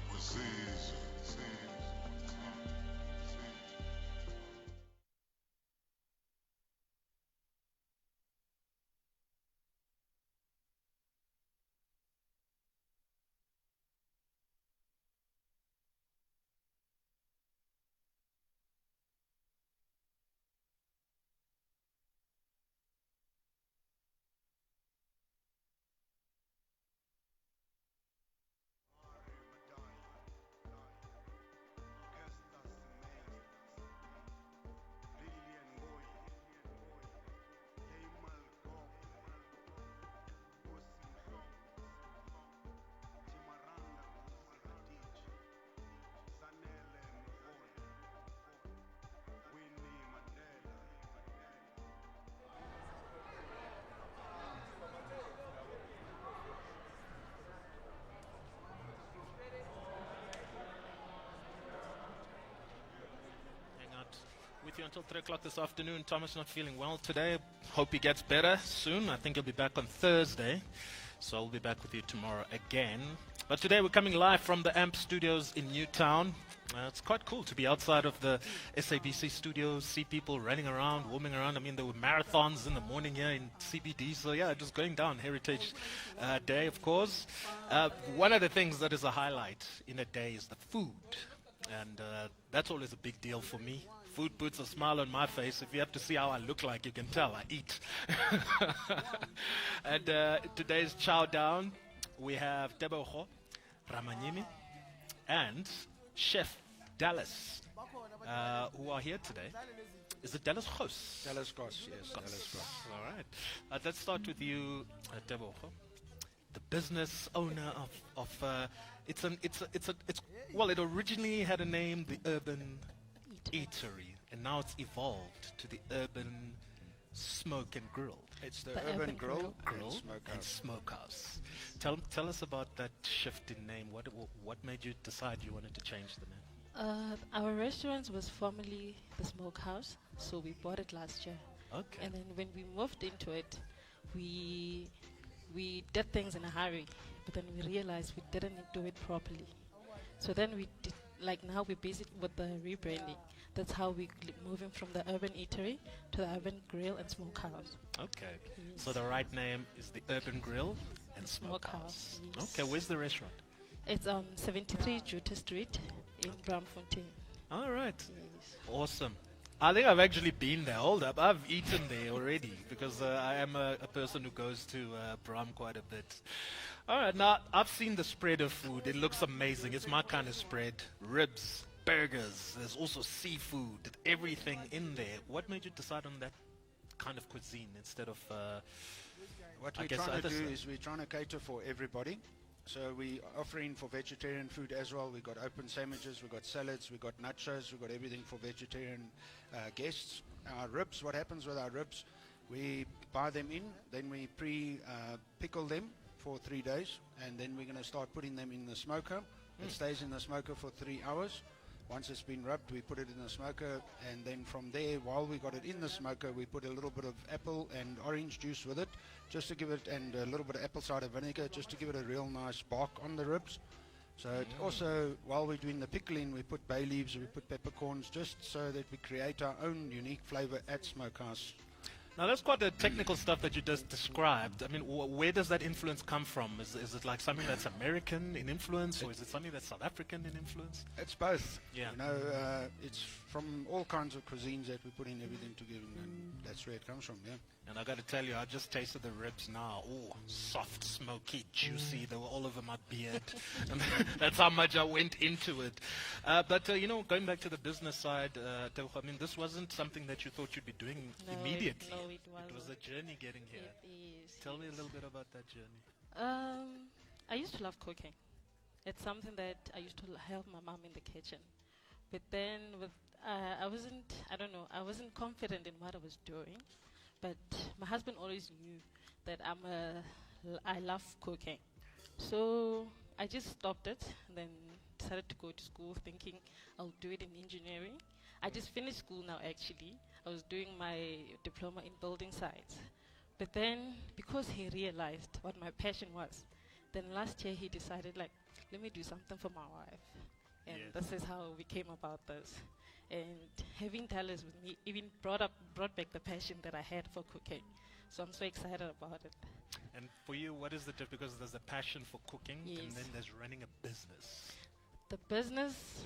Preciso. Hang out with you until 3 o'clock this afternoon. Thomas not feeling well today. Hope he gets better soon. I think he'll be back on Thursday. So I'll be back with you tomorrow again. But today we're coming live from the AMP studios in Newtown. It's quite cool to be outside of the SABC studios, see people running around, warming around. I mean, there were marathons in the morning here in CBD. So yeah, just going down Heritage Day, of course. One of the things that is a highlight in a day is the food. And that's always a big deal for me. Food puts a smile on my face. If you have to see how I look like, you can tell I eat. And today's chow down, we have Tebogo, Ramanyimi, and Chef Dallas, who are here today. Is it Dallas Gos? Dallas Goss, yes. Gos. Dallas Goss. All right. Let's start with you, Tebogo, the business owner of well, it originally had a name, the Urban Eatery, and now it's evolved to the Urban Smoke and Grill. It's the, The Urban Urban Grill, Grill and Smokehouse. and Smokehouse. Tell us about that shift in name. What made you decide you wanted to change the name? Our restaurant was formerly the Smokehouse, so we bought it last year. Okay. And then when we moved into it, we did things in a hurry, but then we realized we didn't do it properly. So then we did, like now we're busy with the rebranding. That's how we're moving from the Urban Eatery to the Urban Grill and Smokehouse. Okay. Yes. So the right name is the Urban Grill and Smokehouse. Smokehouse, yes. Okay. Where's the restaurant? It's on 73 Jutta Street in Braamfontein. All right. Yes. Awesome. I think I've actually been there. Hold up. I've eaten there already because I am a person who goes to Braam quite a bit. All right. Now, I've seen the spread of food. It looks amazing. It's my kind of spread. Ribs, burgers. There's also seafood, everything in there. What made you decide on that kind of cuisine instead of, What I we're guess trying to others, do is we're trying to cater for everybody. So we offering for vegetarian food as well. We've got open sandwiches, we've got salads, we've got nachos, we've got everything for vegetarian guests. Our ribs, what happens with our ribs, we buy them in, then we pickle them for 3 days, and then we're going to start putting them in the smoker. It stays in the smoker for 3 hours. Once it's been rubbed, we put it in the smoker, and then from there, while we got it in the smoker, we put a little bit of apple and orange juice with it, just to give it, and a little bit of apple cider vinegar, just to give it a real nice bark on the ribs. So it also, while we're doing the pickling, we put bay leaves, we put peppercorns, just so that we create our own unique flavor at Smokehouse. now that's quite the technical stuff that you just described. I mean, where does that influence come from? Is it like something that's American in influence, or is it something that's South African in influence? It's both. Yeah. You know, it's from all kinds of cuisines that we put in everything together, and that's where it comes from, yeah. And I got to tell you, I just tasted the ribs now. Oh, soft, smoky, juicy. They were all over my beard. And that's how much I went into it. But going back to the business side, Tebogo, I mean, this wasn't something that you thought you'd be doing immediately. No, it It was wasn't. a journey getting here. It is. Tell me a little bit about that journey. I used to love cooking. It's something that I used to help my mom in the kitchen. But then I wasn't confident in what I was doing. But my husband always knew that I love cooking. So I just stopped it and then decided to go to school thinking I'll do it in engineering. I just finished school now actually. I was doing my diploma in building sites. But then because he realized what my passion was, then last year he decided like, let me do something for my wife. And Yes. this is how we came about this. And having Dallas with me even brought back the passion that I had for cooking. So I'm so excited about it. And for you, what is the difference? Because there's a passion for cooking, and Yes. then there's running a business. The business,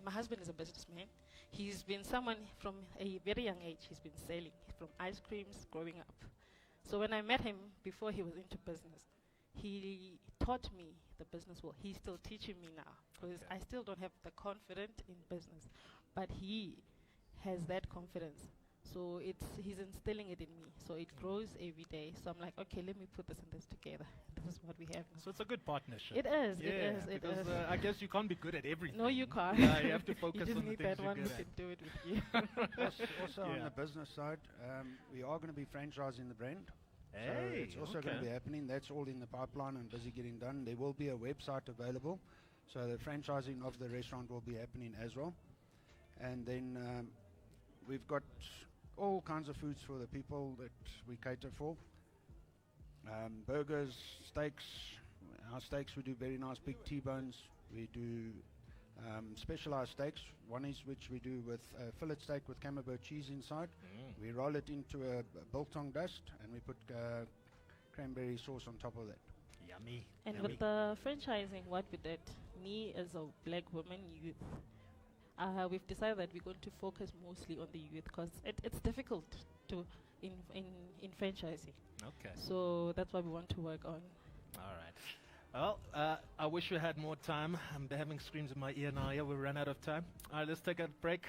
my husband is a businessman. He's been someone from a very young age. He's been selling from ice creams growing up. So when I met him before he was into business, he taught me the business well. He's still teaching me now because Okay. I still don't have the confidence in business, but he has that confidence. So he's instilling it in me. So it grows every day. So I'm like, okay, let me put this and this together. This is what we have now. So it's a good partnership. It is. Yeah, It is. It because is. I guess you can't be good at everything. No, you can't. Yeah, you have to You focus just on the need things that you're one who good can at. do it with you. Also on Yeah. the business side, we are going to be franchising the brand. So Hey, it's also going to okay. be happening. That's all in the pipeline and busy getting done. There will be a website available. So the franchising of the restaurant will be happening as well. And then we've got all kinds of foods for the people that we cater for. Burgers, steaks. Our steaks, we do very nice big T-bones. We do specialized steaks. One is which we do with fillet steak with camembert cheese inside. Mm. We roll it into a biltong dust and we put cranberry sauce on top of that. Yummy. And yummy. with the franchising, what we did, me as a black woman youth, we've decided that we're going to focus mostly on the youth because it's difficult to in franchising. Okay. So that's what we want to work on. All right. Well, I wish we had more time. I'm having screams in my ear now. Yeah, we ran out of time. All right, let's take a break.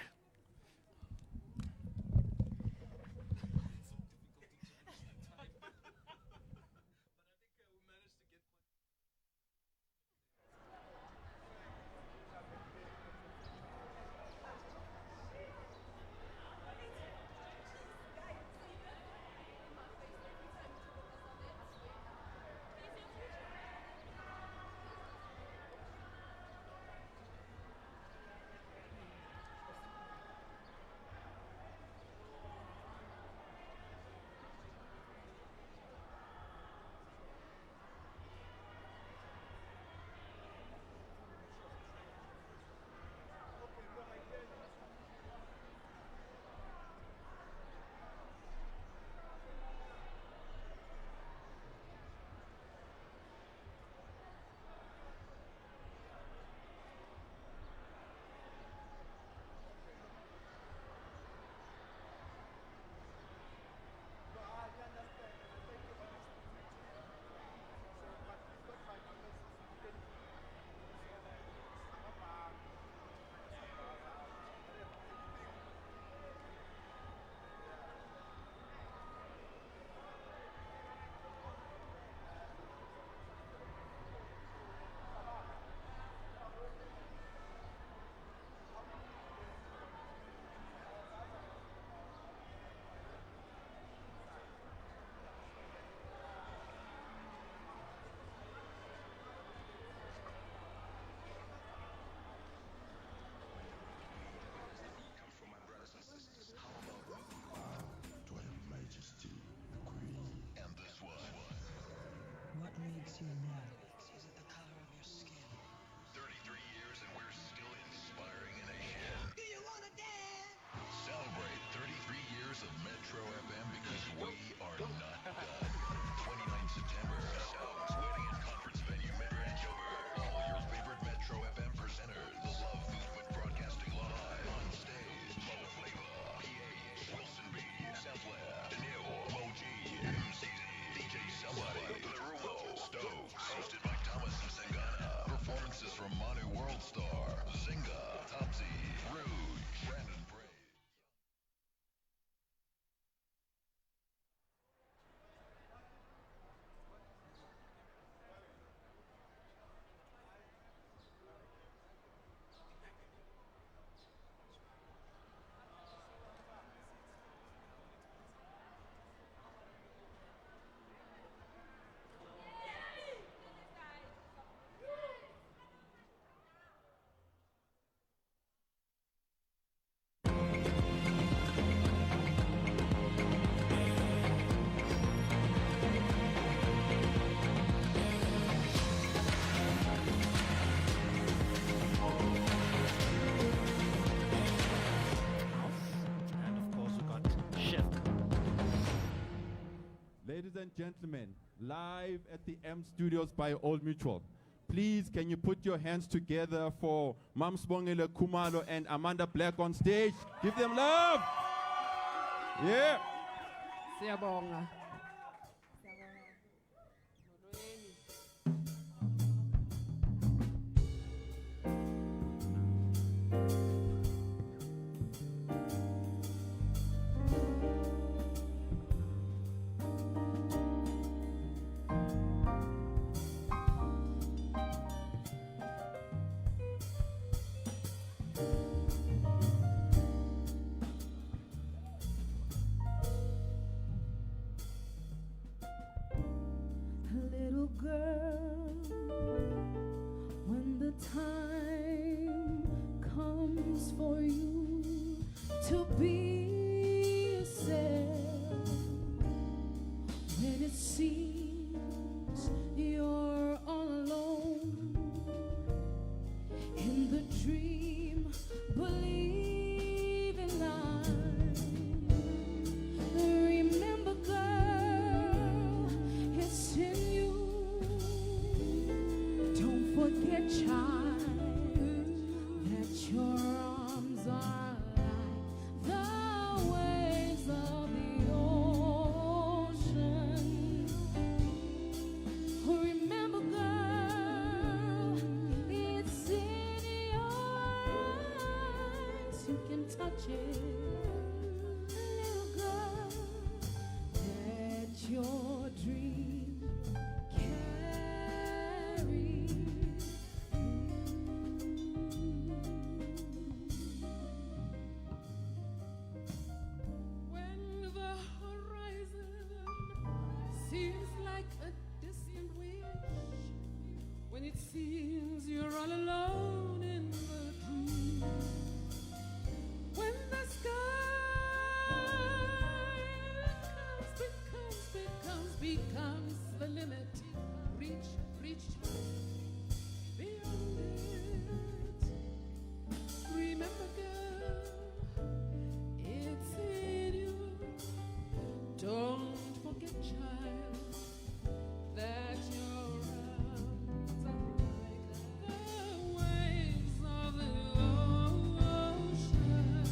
and gentlemen, live at the M Studios by Old Mutual. Please, can you put your hands together for Mam Sibongile Khumalo and Amanda Black on stage? Give them love! Yeah! Siyabonga. Little girl, when the time comes for you to be yourself, when it seems you're all alone in the dream, believe in life. Remember, girl, it's in you. Don't forget, child, that your arms are like the waves of the ocean. Remember, girl, it's in your eyes. You can touch it, little girl. Let your dream carry when the horizon seems like a distant wish, when it seems you're all alone in the dream, when the sky becomes the limit. Reach beyond it. Remember, girl, it's in you. Don't forget, child, that your arms are like the waves of the ocean.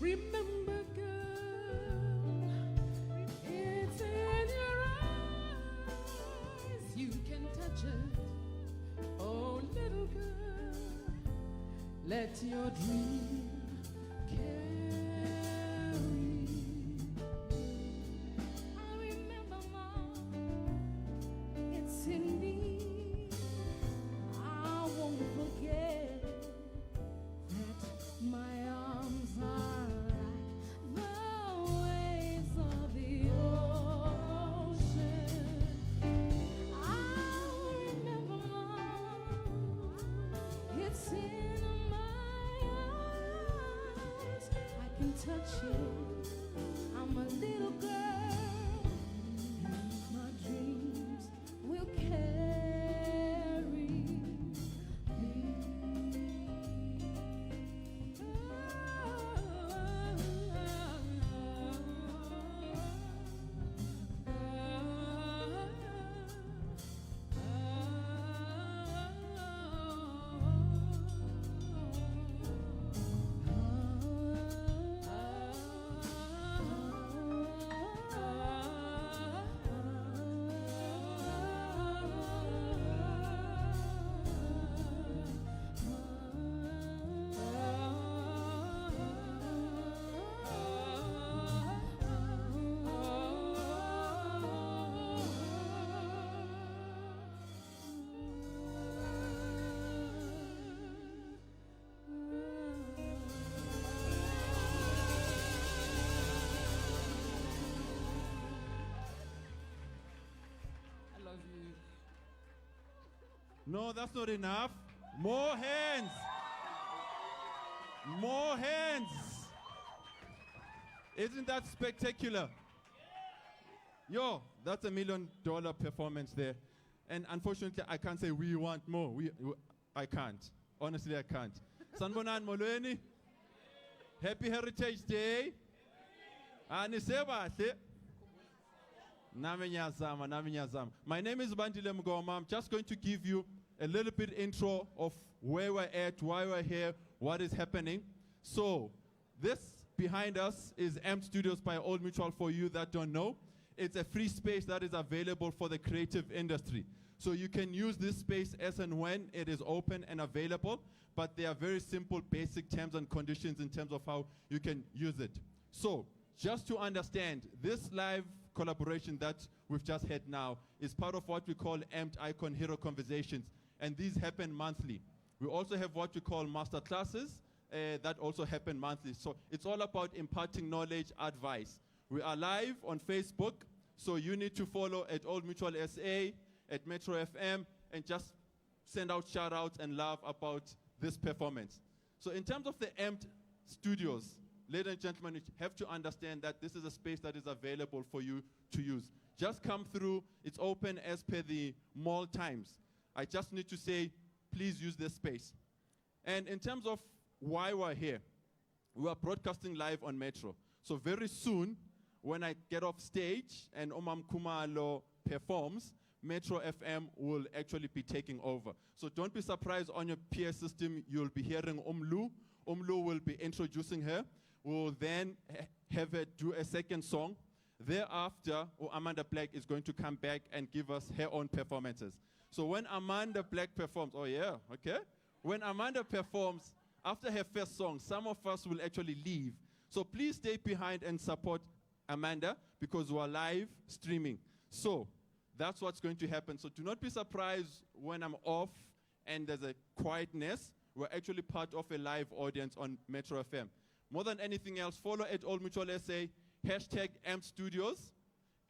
Remember, girl, it's in your eyes. You can touch it. Oh, little girl, let your dream carry. I remember, Mom, it's in me. I won't forget that my arms are like the waves of the ocean. I remember, Mom, it's in my eyes. I can touch it. I'm a little girl, and my dreams will carry me. I love you. No, that's not enough. More hands. More hands. Isn't that spectacular? Yo, that's $1 million performance there. And unfortunately, I can't say we want more. I can't. Honestly, I can't. Sanbonan Molweni. Happy Heritage Day. Anisebahle. Naminyazama. My name is Bandile Mgoma. I'm just going to give you a little bit intro of where we're at, why we're here, what is happening. So, this behind us is AMP Studios by Old Mutual. For you that don't know, it's a free space that is available for the creative industry. So you can use this space as and when it is open and available, but there are very simple basic terms and conditions in terms of how you can use it. So, just to understand, this live collaboration that we've just had now is part of what we call AMP Icon Hero Conversations, and these happen monthly. We also have what we call master classes that also happen monthly. So it's all about imparting knowledge, advice. We are live on Facebook, so you need to follow at Old Mutual SA, at Metro FM, and just send out shout-outs and love about this performance. So in terms of the AMP Studios, ladies and gentlemen, you have to understand that this is a space that is available for you to use. Just come through. It's open as per the mall times. I just need to say, please use this space. And in terms of why we're here, we are broadcasting live on Metro. So very soon, when I get off stage and Omam Khumalo performs, Metro FM will actually be taking over. So don't be surprised on your PA system, you'll be hearing Umlu. Umlu will be introducing her. We'll then have her do a second song. Thereafter, Amanda Black is going to come back and give us her own performances. So when Amanda Black performs, oh yeah, okay? When Amanda performs, after her first song, some of us will actually leave. So please stay behind and support Amanda because we're live streaming. So that's what's going to happen. So do not be surprised when I'm off and there's a quietness. We're actually part of a live audience on Metro FM. More than anything else, follow at Old Mutual SA, hashtag AMP Studios,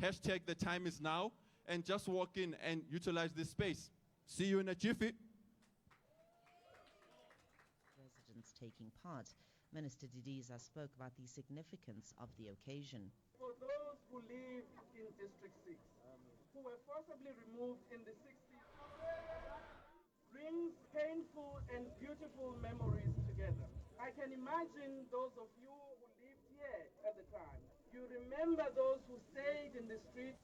hashtag the time is now, and just walk in and utilize this space. See you in a jiffy. Residents taking part. Minister Didiza spoke about the significance of the occasion. For those who live in District 6, who were forcibly removed in the 60s, brings painful and beautiful memories together. I can imagine those of you who lived here at the time. You remember those who stayed in the streets.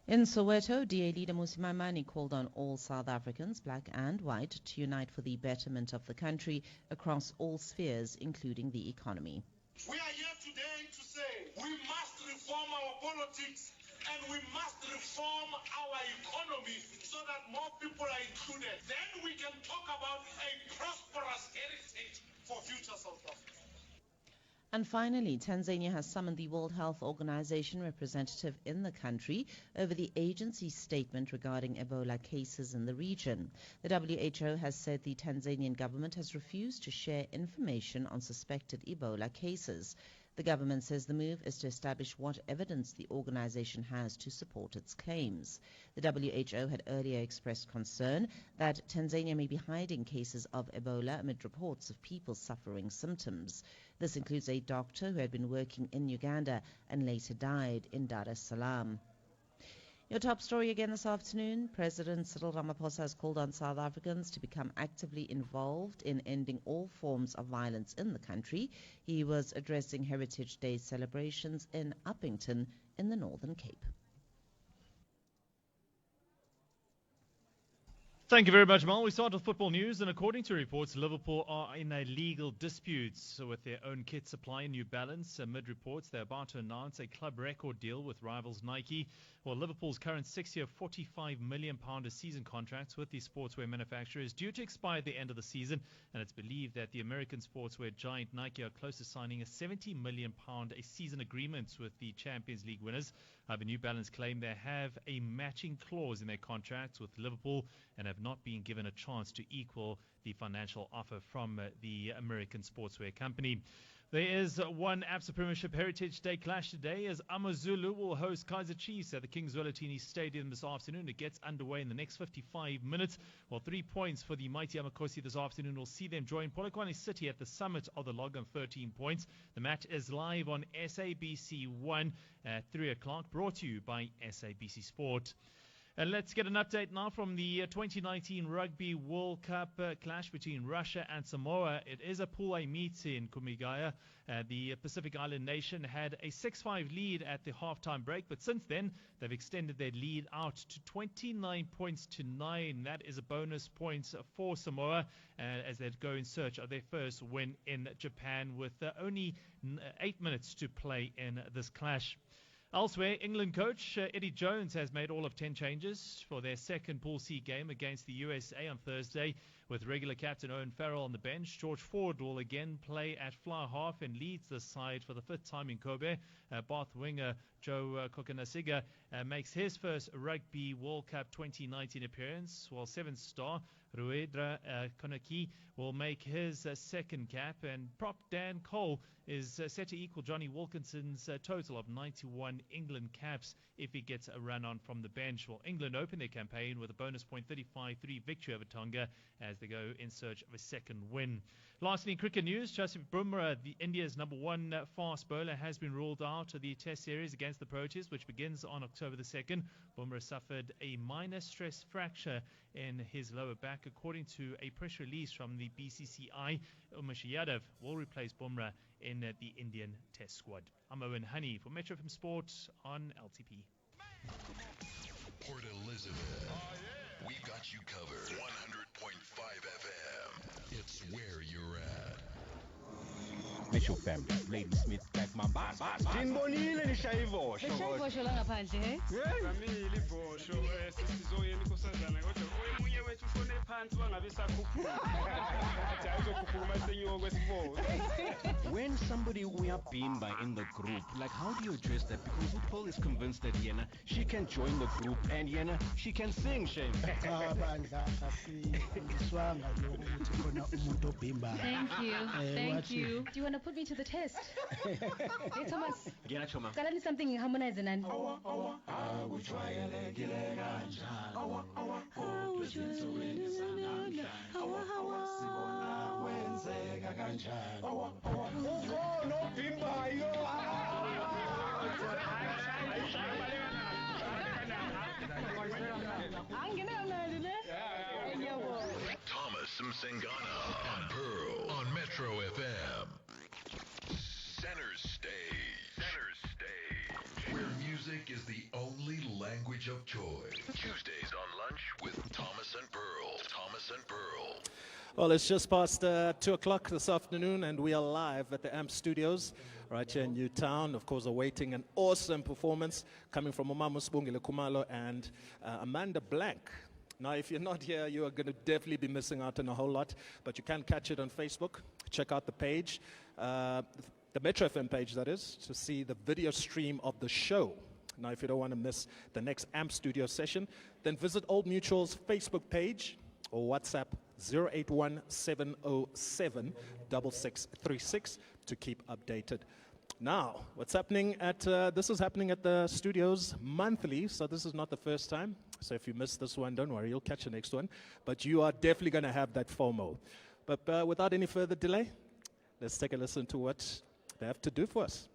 In Soweto, DA leader Musi Maimane called on all South Africans, black and white, to unite for the betterment of the country across all spheres, including the economy. We are here today to say we must reform our politics and we must reform our economy so that more people are included. Then we can talk about a prosperous heritage for future South Africa. And finally, Tanzania has summoned the World Health Organization representative in the country over the agency's statement regarding Ebola cases in the region. The WHO has said the Tanzanian government has refused to share information on suspected Ebola cases. The government says the move is to establish what evidence the organization has to support its claims. The WHO had earlier expressed concern that Tanzania may be hiding cases of Ebola amid reports of people suffering symptoms. This includes a doctor who had been working in Uganda and later died in Dar es Salaam. Your top story again this afternoon. President Cyril Ramaphosa has called on South Africans to become actively involved in ending all forms of violence in the country. He was addressing Heritage Day celebrations in Uppington in the Northern Cape. Thank you very much, Mal. We start with football news, and according to reports, Liverpool are in a legal dispute with their own kit supply, New Balance. Amid reports, they're about to announce a club record deal with rivals Nike. Well, Liverpool's current 6-year, £45 million a season contract with the sportswear manufacturer is due to expire at the end of the season, and it's believed that the American sportswear giant Nike are close to signing a £70 million a season agreement with the Champions League winners. The New Balance claim they have a matching clause in their contracts with Liverpool and have not been given a chance to equal the financial offer from the American sportswear company. There is one ABSA Premiership Heritage Day clash today as AmaZulu will host Kaizer Chiefs at the King Zwelithini Stadium this afternoon. It gets underway in the next 55 minutes. Well, 3 points for the mighty Amakosi this afternoon will see them join Polokwane City at the summit of the log on 13 points. The match is live on SABC 1 at 3 o'clock, brought to you by SABC Sport. And let's get an update now from the 2019 Rugby World Cup clash between Russia and Samoa. It is a Pool A meet in Kumigaya. The Pacific Island nation had a 6-5 lead at the halftime break, but since then they've extended their lead out to 29 points to 9. That is a bonus point for Samoa as they go in search of their first win in Japan with only 8 minutes to play in this clash. Elsewhere, England coach Eddie Jones has made all of 10 changes for their second Pool C game against the USA on Thursday. With regular captain Owen Farrell on the bench, George Ford will again play at fly half and leads the side for the 5th time in Kobe. Bath winger Joe Kokonasiga makes his first Rugby World Cup 2019 appearance, while 7th star Ruedra Konaki will make his second cap, and prop Dan Cole is set to equal Johnny Wilkinson's total of 91 England caps if he gets a run on from the bench. Well, England open their campaign with a bonus point 35-3 victory over Tonga as they go in search of a second win. Lastly, in cricket news, Jasprit Bumrah, the India's #1 fast bowler, has been ruled out of the Test series against the Proteas, which begins on October the 2nd. Bumrah suffered a minor stress fracture in his lower back, according to a press release from the BCCI. Umesh Yadav will replace Bumrah in the Indian Test squad. I'm Owen Honey for Metro FM Sport on LTP. Port Elizabeth. We got you covered. 100.5 FM. It's where you're at. Metro family, Lady Smith, Black Mamba. Nginibonile nishaye ivosho. Nishaye ivosho la ngaphandle, he? Ngamile ivosho sesizoyena inkosazana kodwa omunye wethu ushone phansi wangabe sakhuphuka. Athi ayizokhuphuka masenyuko kwesibona. When somebody we are being by in the group, like how do you address that? Because Paul is convinced that Yena, she can join the group and Yena, she can sing, Shane. Thank you. Thank you. Do you want to put me to the test? Hey, Thomas. Yena Choma. Kalani something harmonize and Thomas Msengana on Pearl on Metro FM. Center Stage. Center Stage. Where music is the only language of choice. Tuesdays on Lunch with Thomas and Pearl. Thomas and Pearl. Well, it's just past 2 o'clock this afternoon, and we are live at the AMP Studios right here in Newtown. Of course, awaiting an awesome performance coming from Sibongile Khumalo and Amanda Blank. Now, if you're not here, you are going to definitely be missing out on a whole lot, but you can catch it on Facebook. Check out the page, the Metro FM page, that is, to see the video stream of the show. Now, if you don't want to miss the next AMP Studio session, then visit Old Mutual's Facebook page or WhatsApp 081-707-6636 to keep updated. Now, what's happening at, this is happening at the studios monthly, so this is not the first time. So if you missed this one, don't worry, you'll catch the next one. But you are definitely going to have that FOMO. But without any further delay, let's take a listen to what they have to do for us.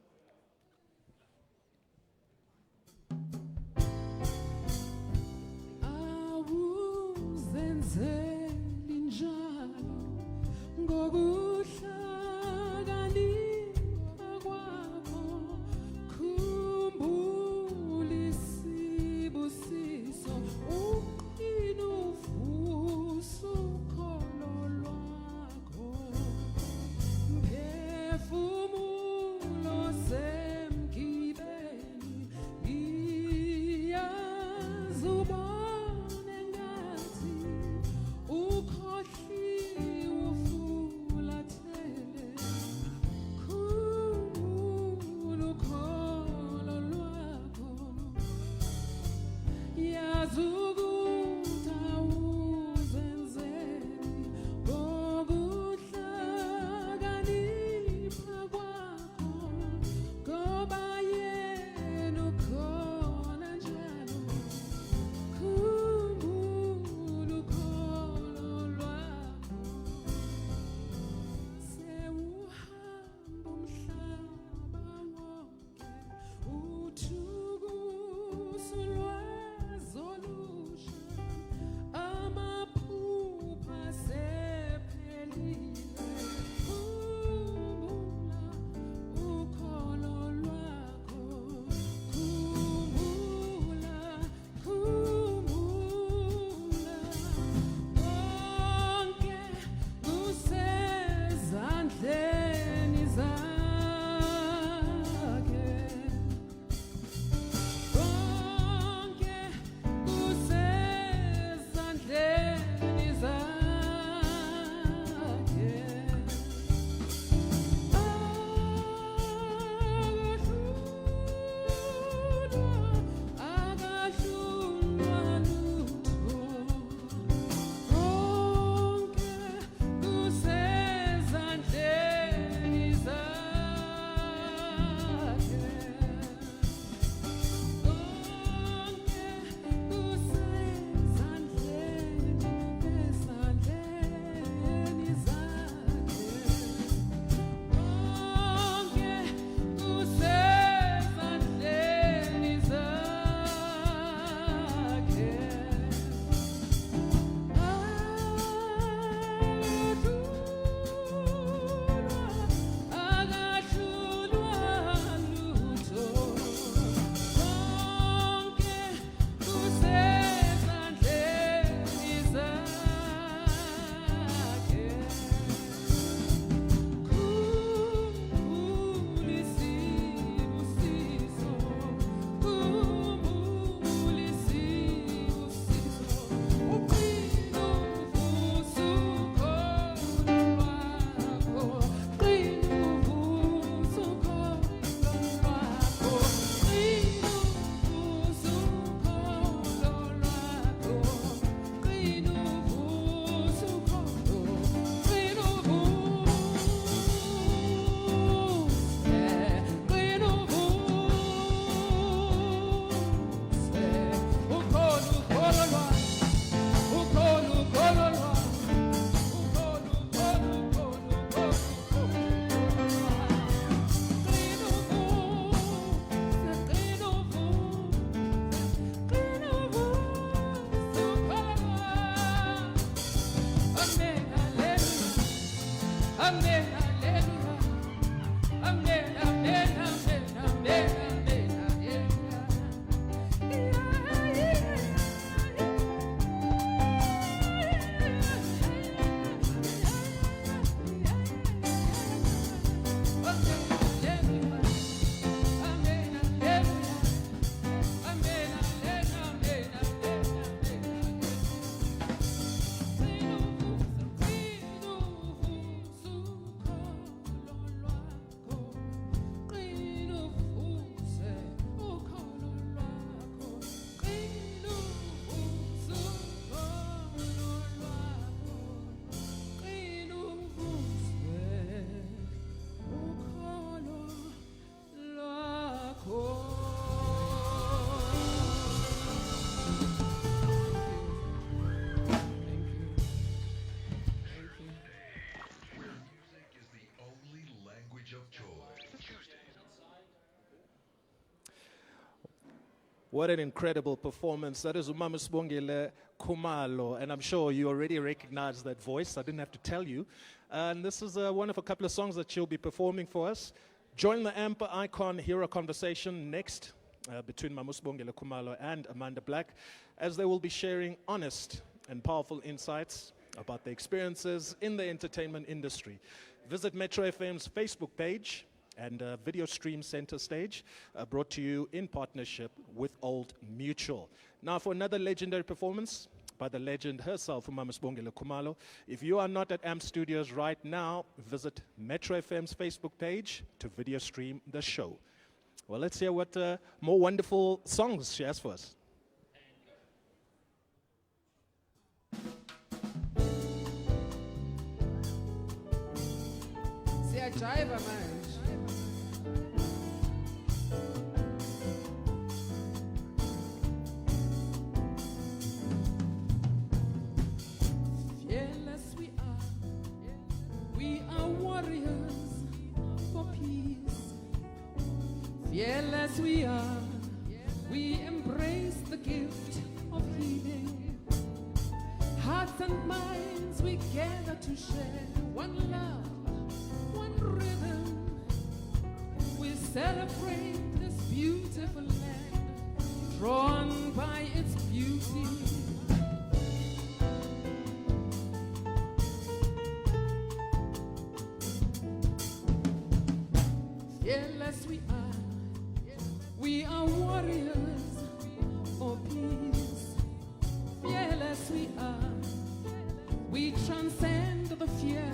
What an incredible performance. That is Umama Sibongile Khumalo, and I'm sure you already recognize that voice. I didn't have to tell you. And this is one of a couple of songs that she'll be performing for us. Join the AMP icon, hear a conversation next between Mama Sibongile Khumalo and Amanda Black, as they will be sharing honest and powerful insights about their experiences in the entertainment industry. Visit Metro FM's Facebook page and video stream center stage, brought to you in partnership with Old Mutual. Now for another legendary performance by the legend herself, Umama Sibongile Khumalo. If you are not at AMP Studios right now, visit Metro FM's Facebook page to video stream the show. Well, let's hear what more wonderful songs she has for us. Siyajiva manje. Fearless we are warriors for peace. Fearless we embrace the gift of healing. Hearts and minds we gather to share one love, one rhythm. We celebrate this beautiful land, drawn by its beauty. Fearless we are warriors for peace. Fearless we transcend the fear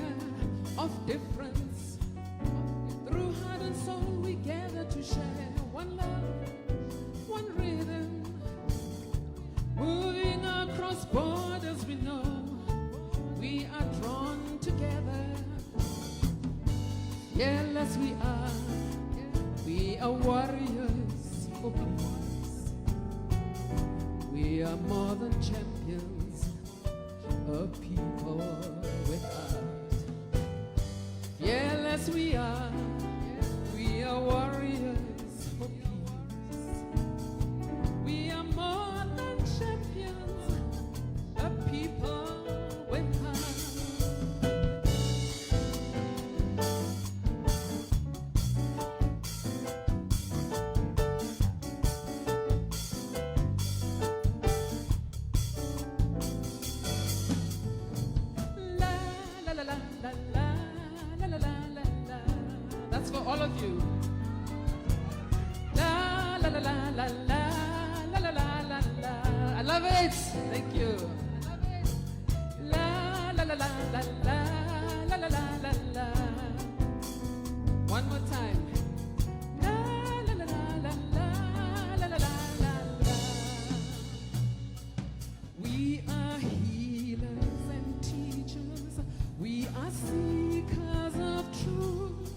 of difference. Through heart and soul we gather to share one love, one rhythm. Moving across borders we know we are drawn together. Fearless we are warriors for peace. We are more than champions, a people with heart. Fearless we are warriors for peace. We are more than champions, a people with heart. That's for all of you. La la la la la la la la la la la. I love it. Thank you. La la la la la la la la la la. One more time. La la la la la la la la la. We are healers and teachers. We are seekers of truth.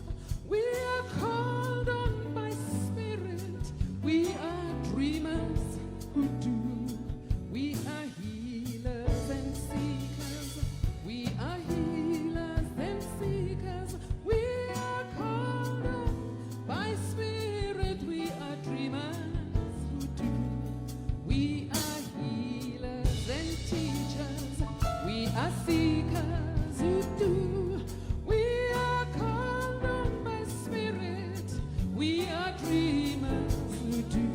We are called on by Spirit. We are dreamers who do. We are healers and seekers. We are healers and seekers. We are called on by Spirit. We are dreamers who do. We are healers and teachers. We are seekers who do. We are called on by Spirit. We are dreamers who do.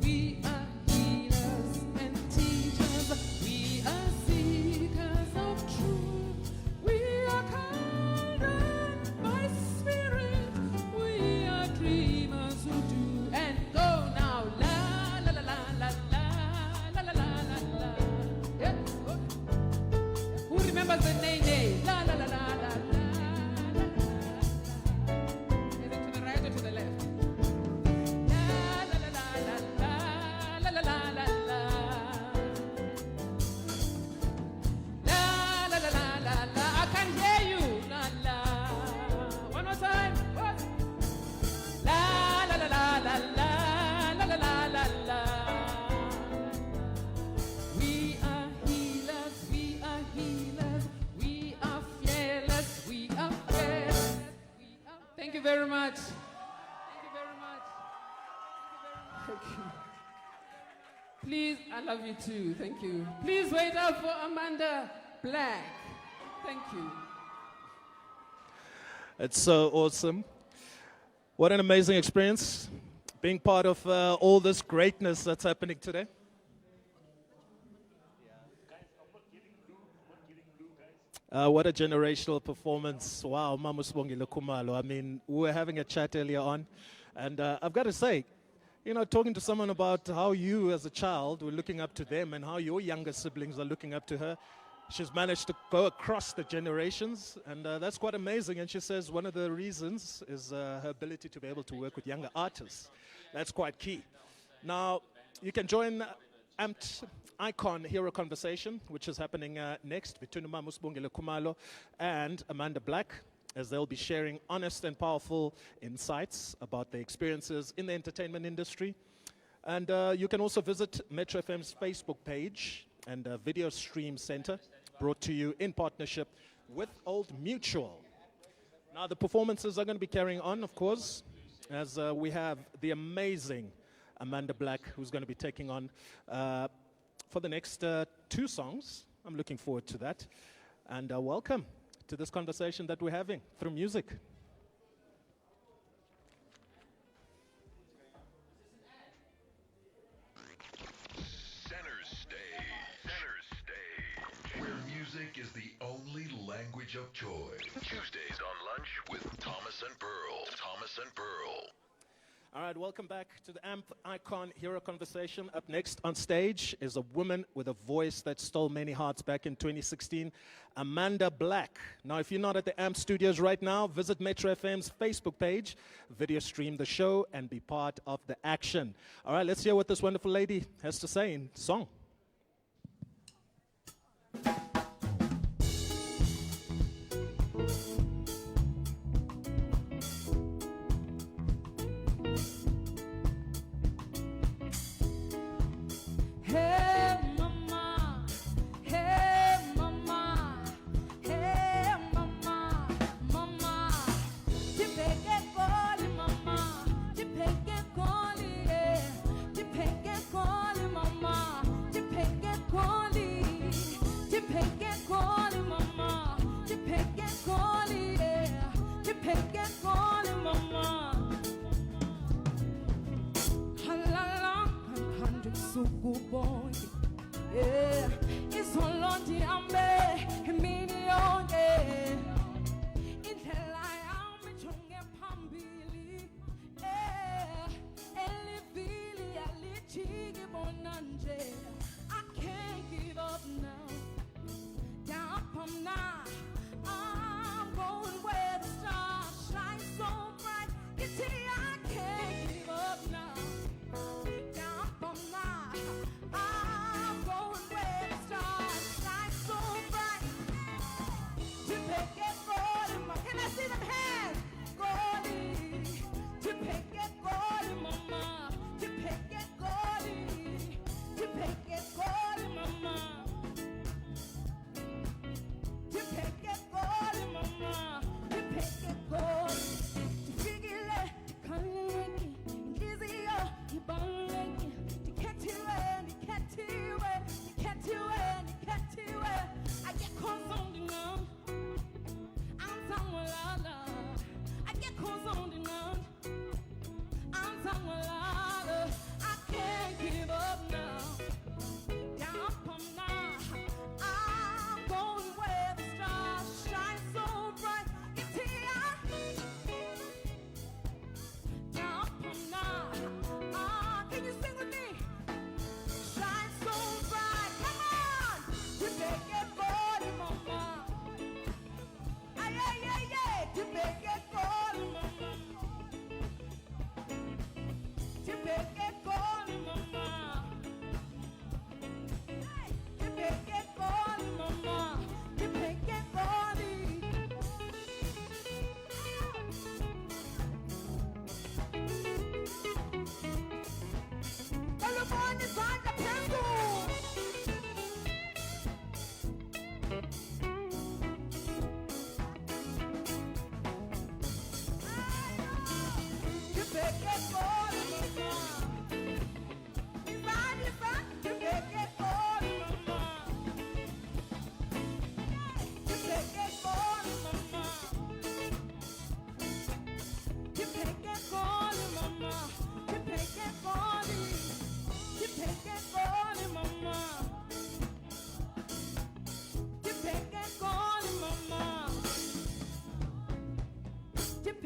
We are healers and teachers. We are seekers of truth. We are called on by Spirit. We are dreamers who do. And go now. La la la la la la la la la la. Yeah. Who remembers the name? La la la la la la. Is it to the right or to the left? La la la la la la la la la la. La la la la la la. I can hear you. La la. One more time. What? La la la la la la la la la la. We are healers. We are healers. We are fearless. We are fearless. Thank you very much. Thank you very much. Thank you. Please, I love you too. Thank you. Please wait up for Amanda Black. Thank you. It's so awesome. What an amazing experience being part of all this greatness that's happening today. What a generational performance. Wow, Mama Sibongile Khumalo. I mean, we were having a chat earlier on, and I've got to say, you know, talking to someone about how you as a child were looking up to them and how your younger siblings are looking up to her, she's managed to go across the generations, and that's quite amazing. And she says one of the reasons is her ability to be able to work with younger artists. That's quite key. Now, you can join AMPD Icon Hero Conversation, which is happening next between Mama Sibongile Khumalo and Amanda Black, as they'll be sharing honest and powerful insights about their experiences in the entertainment industry. And you can also visit Metro FM's Facebook page and Video Stream Center, brought to you in partnership with Old Mutual. Now, the performances are going to be carrying on, of course, as we have the amazing Amanda Black, who's going to be taking on for the next 2 songs. I'm looking forward to that. And welcome to this conversation that we're having through music. Center stage, where music is the only language of choice. Tuesdays on Lunch with Thomas and Pearl. Thomas and Pearl. All right, welcome back to the AMP Icon Hero Conversation. Up next on stage is a woman with a voice that stole many hearts back in 2016, Amanda Black. Now, if you're not at the AMP studios right now, visit Metro FM's Facebook page, video stream the show, and be part of the action. All right, let's hear what this wonderful lady has to say in song. Hey mama, hey mama, hey mama, mama. Tipeke koli mama, tipeke koli, tipeke koli mama,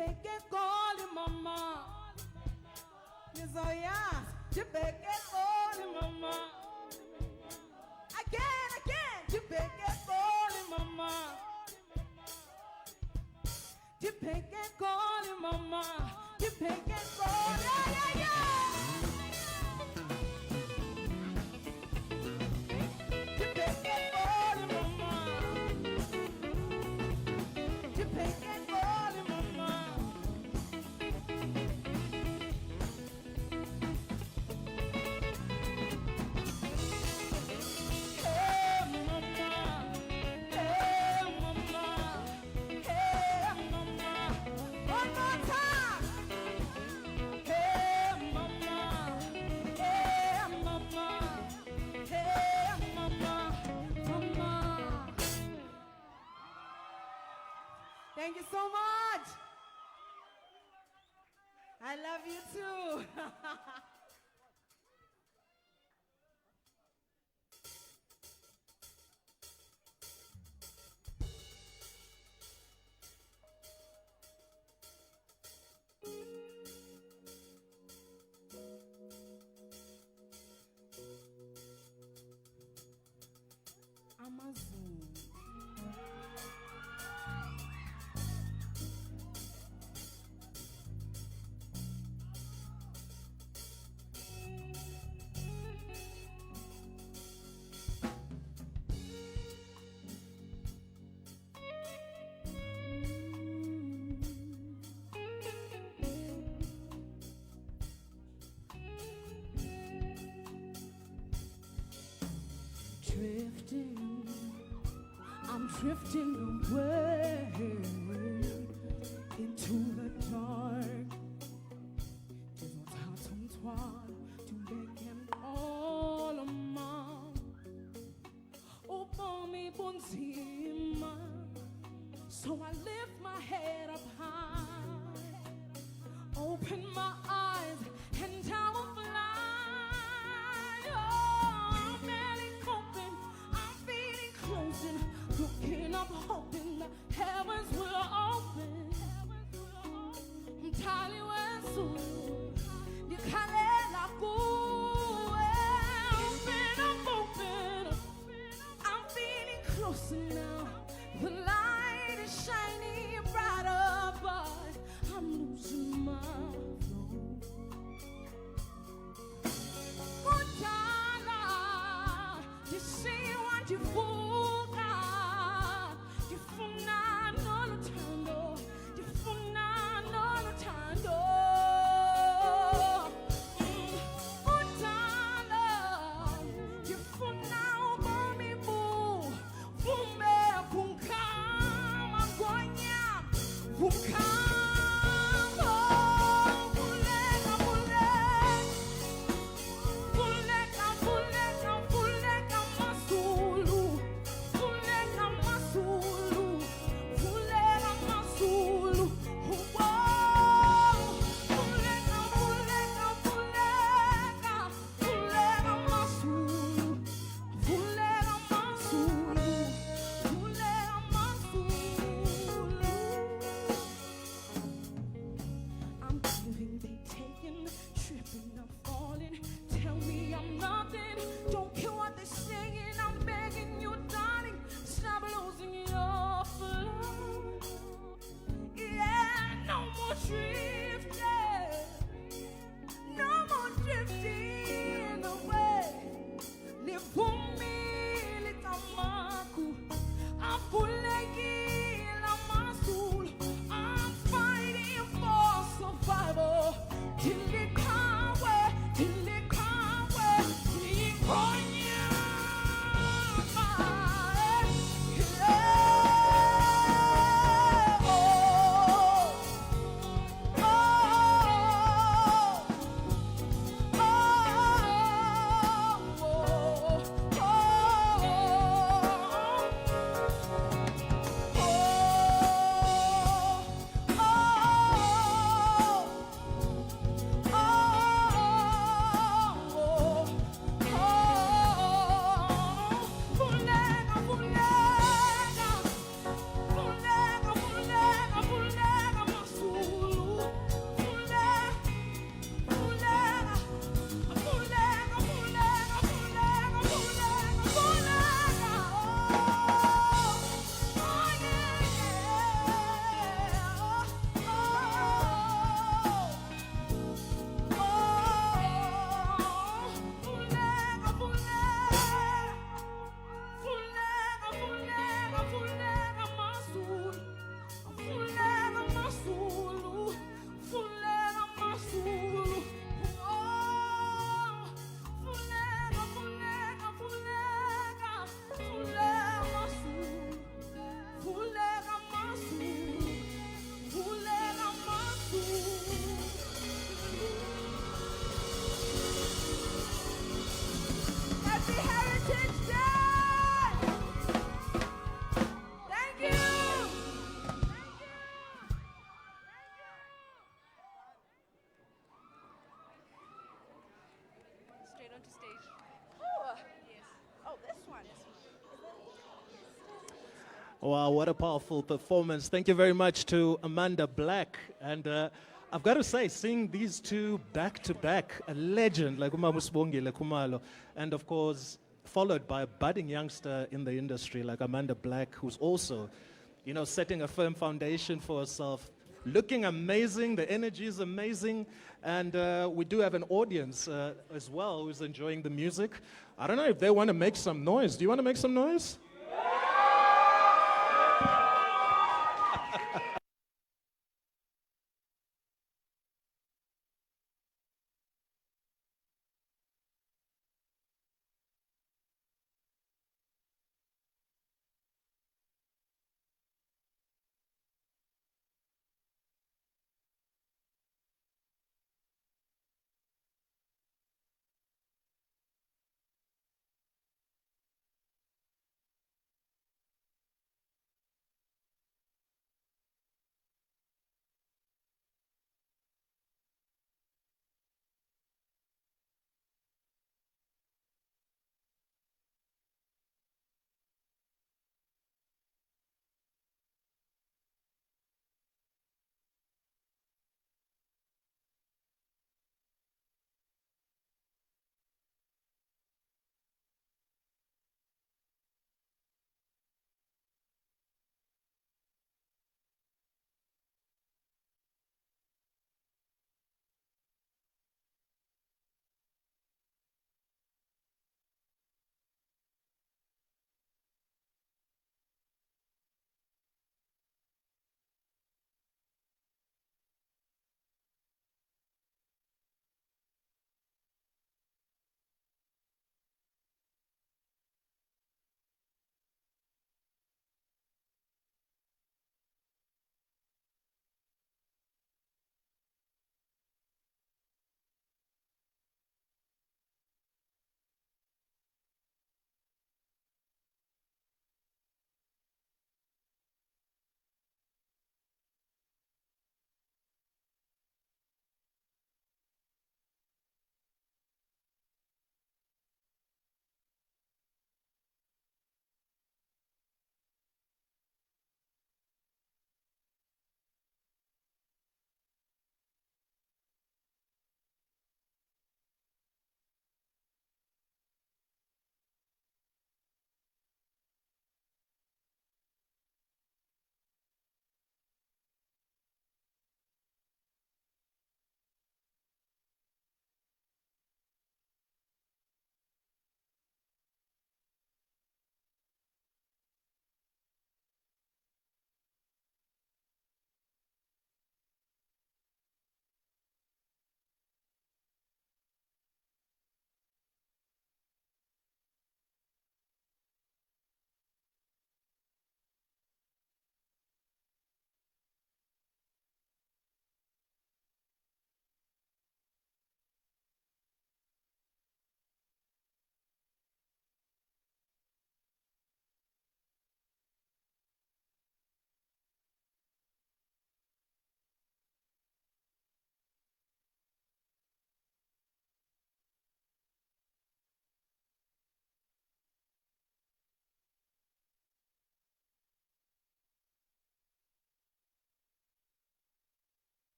Jipeke koli mama. Nizoya. Jipeke koli mama. Again. Jipeke koli mama. Jipeke koli mama. Jipeke koli. Yeah. Jipeke koli mama. Jipeke koli mama. Thank you so much. I love you too. Amazon. Drifting, I'm drifting away into the dark. To beg and call a mom. Oh, me bunzima. So I lift my head up high, open my eyes, and I will fly. Looking up, hoping the heavens will open. Tali wesu, dikhalela kuwe. Open. I'm feeling closer now. The light is shining brighter, but I'm losing my flow. Kudala, you see what you fool. Come on. Wow, what a powerful performance. Thank you very much to Amanda Black. And I've got to say, seeing these two back to back, a legend like Sibongile Khumalo, and of course, followed by a budding youngster in the industry like Amanda Black, who's also, you know, setting a firm foundation for herself. Looking amazing, the energy is amazing, and we do have an audience as well who's enjoying the music. I don't know if they want to make some noise. Do you want to make some noise?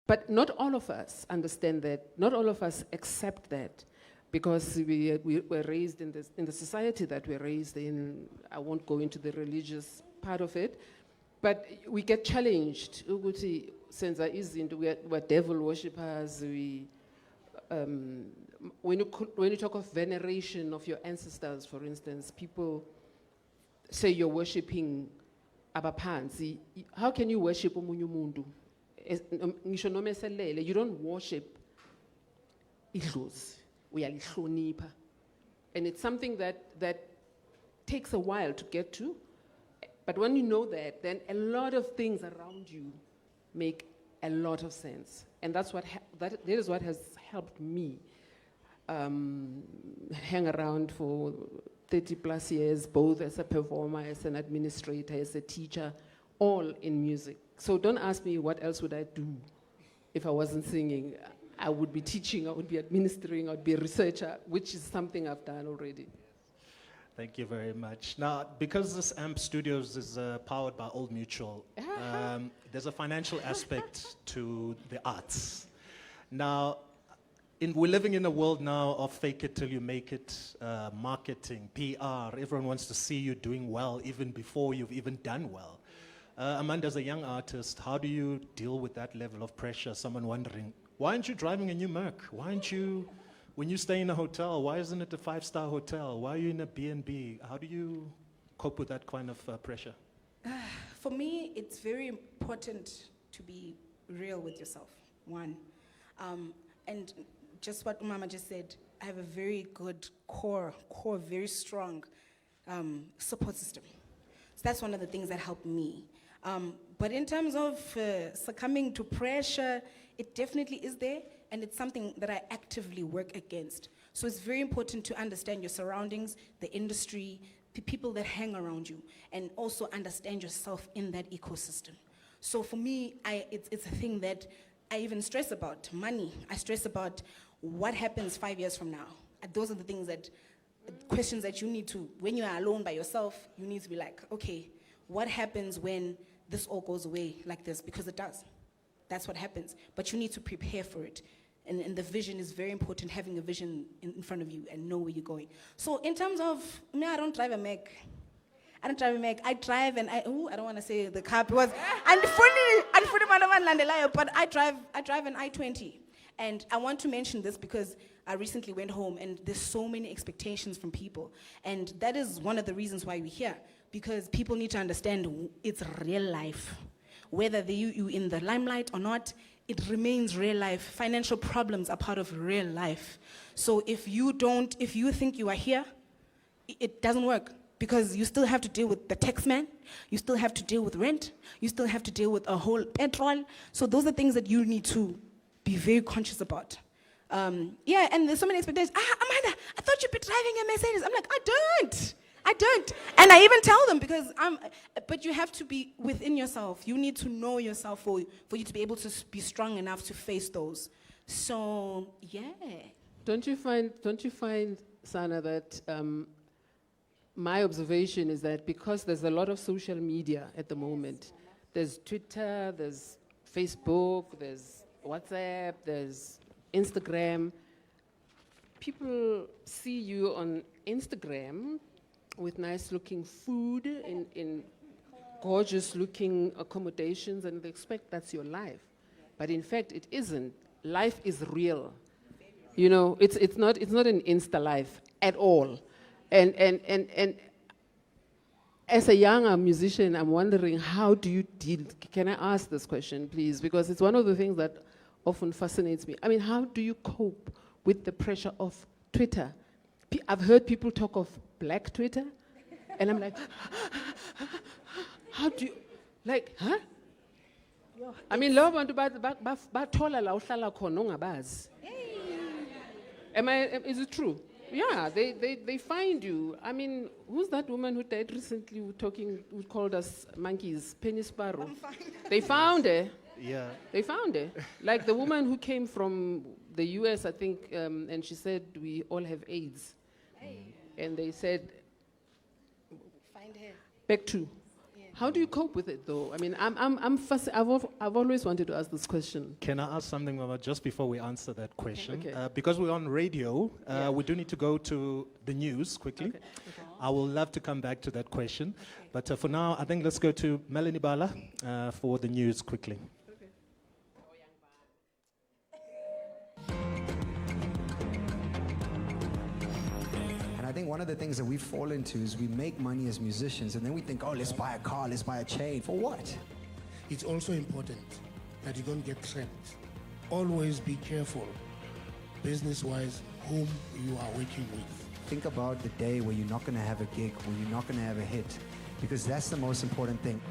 But not all of us understand that. Not all of us accept that, because we were raised in the society that we're raised in. I won't go into the religious part of it, but we get challenged. We're devil worshippers. When you talk of veneration of your ancestors, for instance, people say you're worshipping abaphansi. How can you worship omunye umuntu? You don't worship idlozi, uyalihlonipha. And it's something that takes a while to get to. But when you know that, then a lot of things around you make a lot of sense. And that is what has helped me hang around for 30 plus years, both as a performer, as an administrator, as a teacher, all in music. So don't ask me what else would I do if I wasn't singing. I would be teaching, I would be administering, I would be a researcher, which is something I've done already. Thank you very much. Now, because this AMP Studios is powered by Old Mutual, there's a financial aspect to the arts. Now, we're living in a world now of fake it till you make it, marketing, PR. Everyone wants to see you doing well even before you've even done well. Amanda, as a young artist, how do you deal with that level of pressure? Someone wondering, why aren't you driving a new Merc? Why aren't you, when you stay in a hotel, why isn't it a 5-star hotel? Why are you in a B&B? How do you cope with that kind of pressure? For me, it's very important to be real with yourself, one. And just what Mama just said, I have a very good core, very strong support system. So that's one of the things that helped me. But in terms of succumbing to pressure, it definitely is there, and it's something that I actively work against. So it's very important to understand your surroundings, the industry, the people that hang around you, and also understand yourself in that ecosystem. So for me, it's a thing that I even stress about. Money, I stress about what happens 5 years from now. And those are the things that, questions that you need to, when you are alone by yourself, you need to be like, okay, what happens when this all goes away like this? Because it does. That's what happens. But you need to prepare for it. And the vision is very important, having a vision in front of you and know where you're going. So in terms of, I don't drive a Mac. I drive and I don't want to say the car because but I drive an i20. And I want to mention this because I recently went home and there's so many expectations from people. And that is one of the reasons why we're here, because people need to understand it's real life. Whether you in the limelight or not, it remains real life. Financial problems are part of real life. So if you think you are here, it doesn't work, because you still have to deal with the tax man, you still have to deal with rent, you still have to deal with a whole petrol. So those are things that you need to be very conscious about. And there's so many expectations. Amanda, I thought you'd be driving a Mercedes. I'm like, I don't. And I even tell them, because but you have to be within yourself. You need to know yourself for you to be able to be strong enough to face those. So, yeah. Don't you find, Sana, that my observation is that because there's a lot of social media at the moment, there's Twitter, there's Facebook, there's WhatsApp, there's Instagram. People see you on Instagram with nice looking food in gorgeous looking accommodations, and they expect that's your life. But in fact, it isn't. Life is real. You know, it's not an Insta life at all. And as a younger musician, I'm wondering, how do you deal? Can I ask this question, please? Because it's one of the things that often fascinates me. I mean, how do you cope with the pressure of Twitter? I've heard people talk of Black Twitter, and I'm like, how do you, like, huh? I mean, lo bantu bathola la uhlala khona ungabazi. Is it true? Yeah, they find you. I mean, who's that woman who died recently who called us monkeys? Penny Sparrow. They found her. Yeah. They found her. Like the woman who came from the US, I think, and she said, we all have AIDS. And they said, find her. Back to. How do you cope with it, though? I mean, I've always wanted to ask this question. Can I ask something, Mama, just before we answer that question? Okay. Because we're on radio, we do need to go to the news quickly. Okay. I will love to come back to that question. But for now, I think let's go to Melanie Bala for the news quickly. I think one of the things that we fall into is we make money as musicians, and then we think, oh, let's buy a car, let's buy a chain. For what? It's also important that you don't get trapped. Always be careful, business-wise, whom you are working with. Think about the day where you're not going to have a gig, where you're not going to have a hit, because that's the most important thing.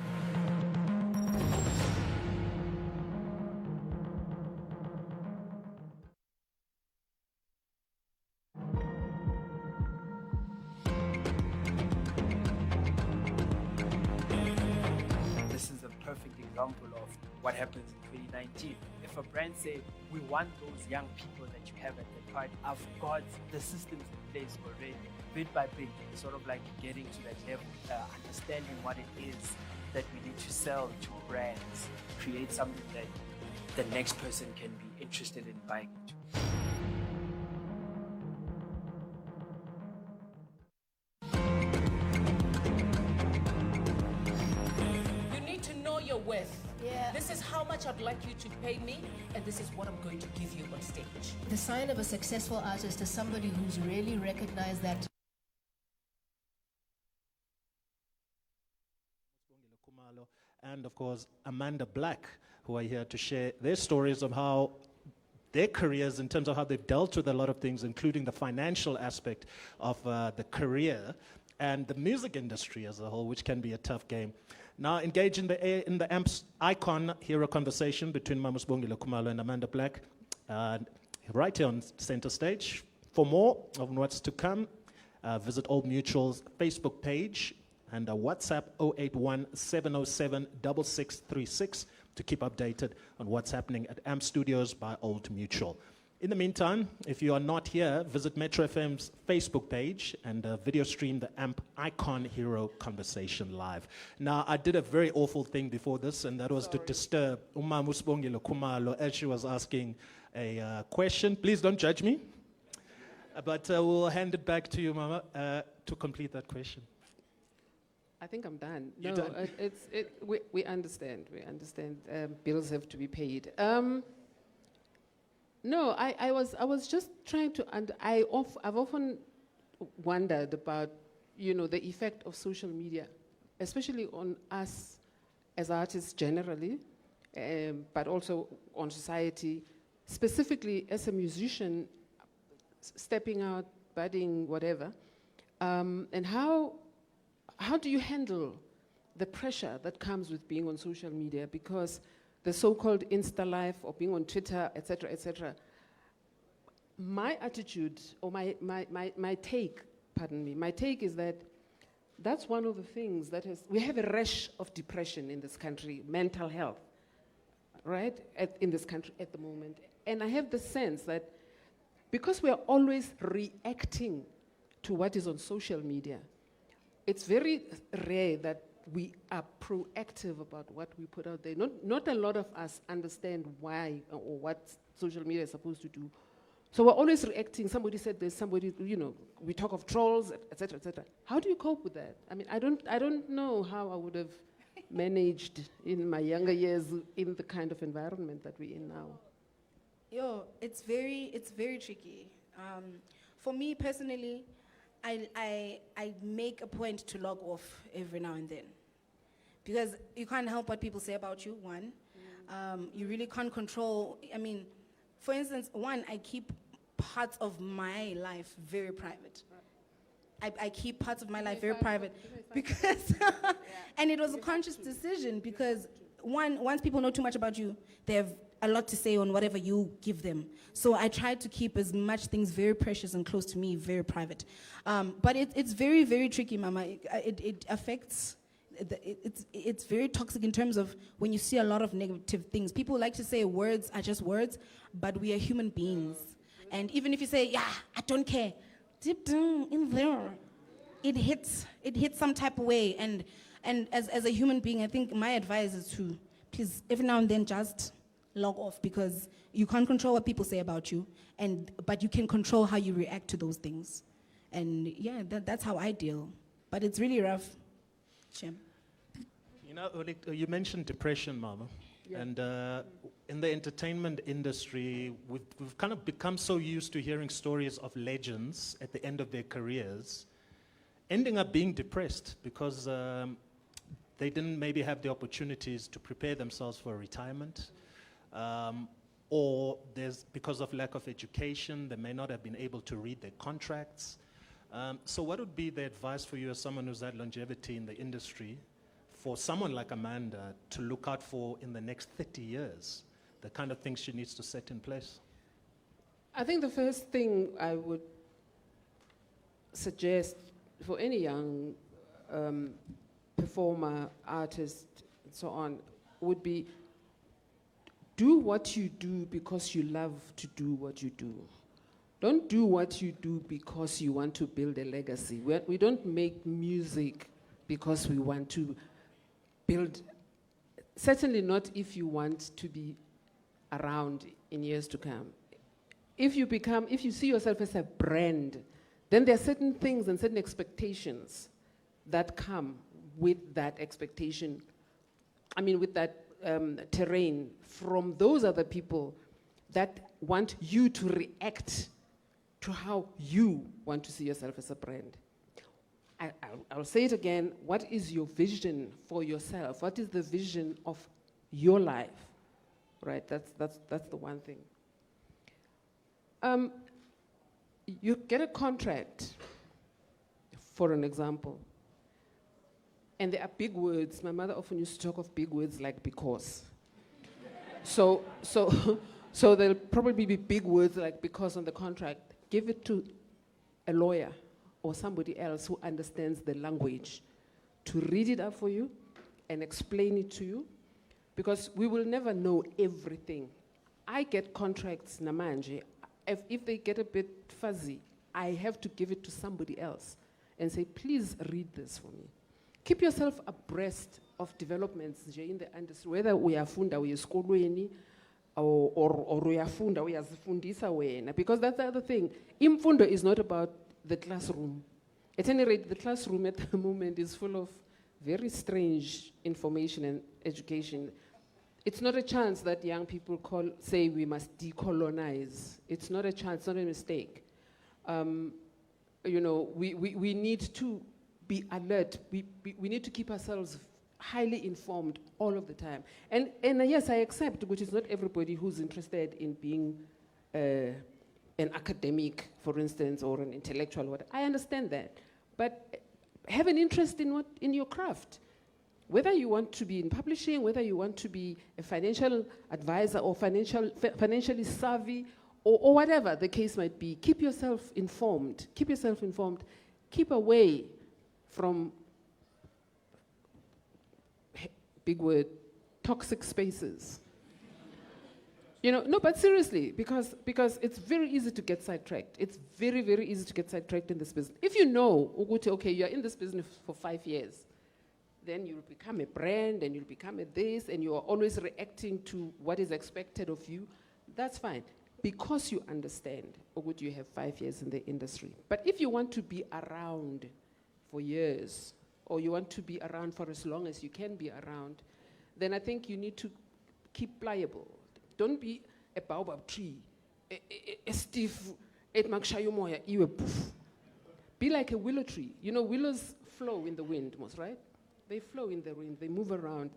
perfect example of what happens in 2019. If a brand say, we want those young people that you have at the party, I've got the systems in place already, bit by bit, sort of like getting to that level, understanding what it is that we need to sell to brands, create something that the next person can be interested in buying into. You need to know your worth. Yeah. This is how much I'd like you to pay me, and this is what I'm going to give you on stage. The sign of a successful artist is somebody who's really recognized that. Sibongile Khumalo and of course Amanda Black, who are here to share their stories of how their careers, in terms of how they've dealt with a lot of things, including the financial aspect of the career and the music industry as a whole, which can be a tough game. Now, engage in the AMP's Icon Hero conversation between Mama Sibongile Khumalo and Amanda Black, right here on center stage. For more of what's to come, visit Old Mutual's Facebook page and WhatsApp 081-707-6636 to keep updated on what's happening at AMP Studios by Old Mutual. In the meantime, if you are not here, visit Metro FM's Facebook page and video stream the AMP Icon Hero Conversation live. Now, I did a very awful thing before this, and that was to disturb Mama Sibongile Khumalo as she was asking a question. Please don't judge me, but we'll hand it back to you, Mama, to complete that question. I think I'm done. You're No, done? we understand. We understand. Bills have to be paid. No, I was just trying to. I've often wondered about, the effect of social media, especially on us as artists generally, but also on society, specifically as a musician, stepping out, budding, whatever, and how do you handle the pressure that comes with being on social media? Because the so-called Insta life or being on Twitter, etc. My attitude or my take is that that's one of the things that we have a rash of depression in this country, mental health, right, in this country at the moment. And I have the sense that because we are always reacting to what is on social media, it's very rare that we are proactive about what we put out there. Not a lot of us understand why or what social media is supposed to do. So we're always reacting. Somebody said this, somebody, we talk of trolls, etc., etc. How do you cope with that? I mean, I don't know how I would have managed in my younger years in the kind of environment that we're in now. It's very tricky. For me personally, I make a point to log off every now and then, because you can't help what people say about you, one. You really can't control. I mean, for instance, one, I keep parts of my life very private. I keep parts of my life very private because, and it was a conscious decision because, one, once people know too much about you, they have a lot to say on whatever you give them. So I try to keep as much things very precious and close to me, very private. But it's very, very tricky, Mama. It affects, it's very toxic in terms of when you see a lot of negative things. People like to say words are just words, but we are human beings. And even if you say, yeah, I don't care, deep down in there, it hits some type of way. And as a human being, I think my advice is to please, every now and then, just log off, because you can't control what people say about you, but you can control how you react to those things. And yeah, that's how I deal. But it's really rough. Shem. You mentioned depression, Mama. Yeah. And in the entertainment industry, we've kind of become so used to hearing stories of legends at the end of their careers ending up being depressed because they didn't maybe have the opportunities to prepare themselves for retirement. Or because of lack of education, they may not have been able to read their contracts. So what would be the advice for you as someone who's had longevity in the industry, for someone like Amanda to look out for in the next 30 years, the kind of things she needs to set in place? I think the first thing I would suggest for any young performer, artist, and so on, would be, do what you do because you love to do what you do. Don't do what you do because you want to build a legacy. We don't make music because we want to build, certainly not if you want to be around in years to come. If you see yourself as a brand, then there are certain things and certain expectations that come with that expectation, with that terrain from those other people that want you to react to how you want to see yourself as a brand. I'll say it again. What is your vision for yourself? What is the vision of your life? Right, that's the one thing. You get a contract, for an example, and there are big words. My mother often used to talk of big words like because. So there'll probably be big words like because on the contract. Give it to a lawyer or somebody else who understands the language to read it up for you and explain it to you, because we will never know everything. I get contracts namanje. If they get a bit fuzzy, I have to give it to somebody else and say, please read this for me. Keep yourself abreast of developments in the industry, whether uyafunda uyesikolweni or uyafunda uyazifundisa wena, because that's the other thing. Imfundo is not about the classroom. At any rate, the classroom at the moment is full of very strange information and education. It's not a chance that young people say we must decolonize. It's not a chance, not a mistake. We need to be alert. We need to keep ourselves highly informed all of the time. And yes, I accept, which is not everybody who's interested in being an academic, for instance, or an intellectual. Whatever. I understand that. But have an interest in your craft. Whether you want to be in publishing, whether you want to be a financial advisor or financially savvy, or whatever the case might be, keep yourself informed. Keep yourself informed. Keep away from, big word, toxic spaces. No, but seriously, because it's very easy to get sidetracked. It's very, very easy to get sidetracked in this business. If you know, okay, you're in this business for 5 years, then you'll become a brand and you'll become a this and you are always reacting to what is expected of you, that's fine. Because you understand, you have 5 years in the industry. But if you want to be around for years, or you want to be around for as long as you can be around, then I think you need to keep pliable. Don't be a baobab tree, a stiff, be like a willow tree. Willows flow in the wind, most, right? They flow in the wind, they move around,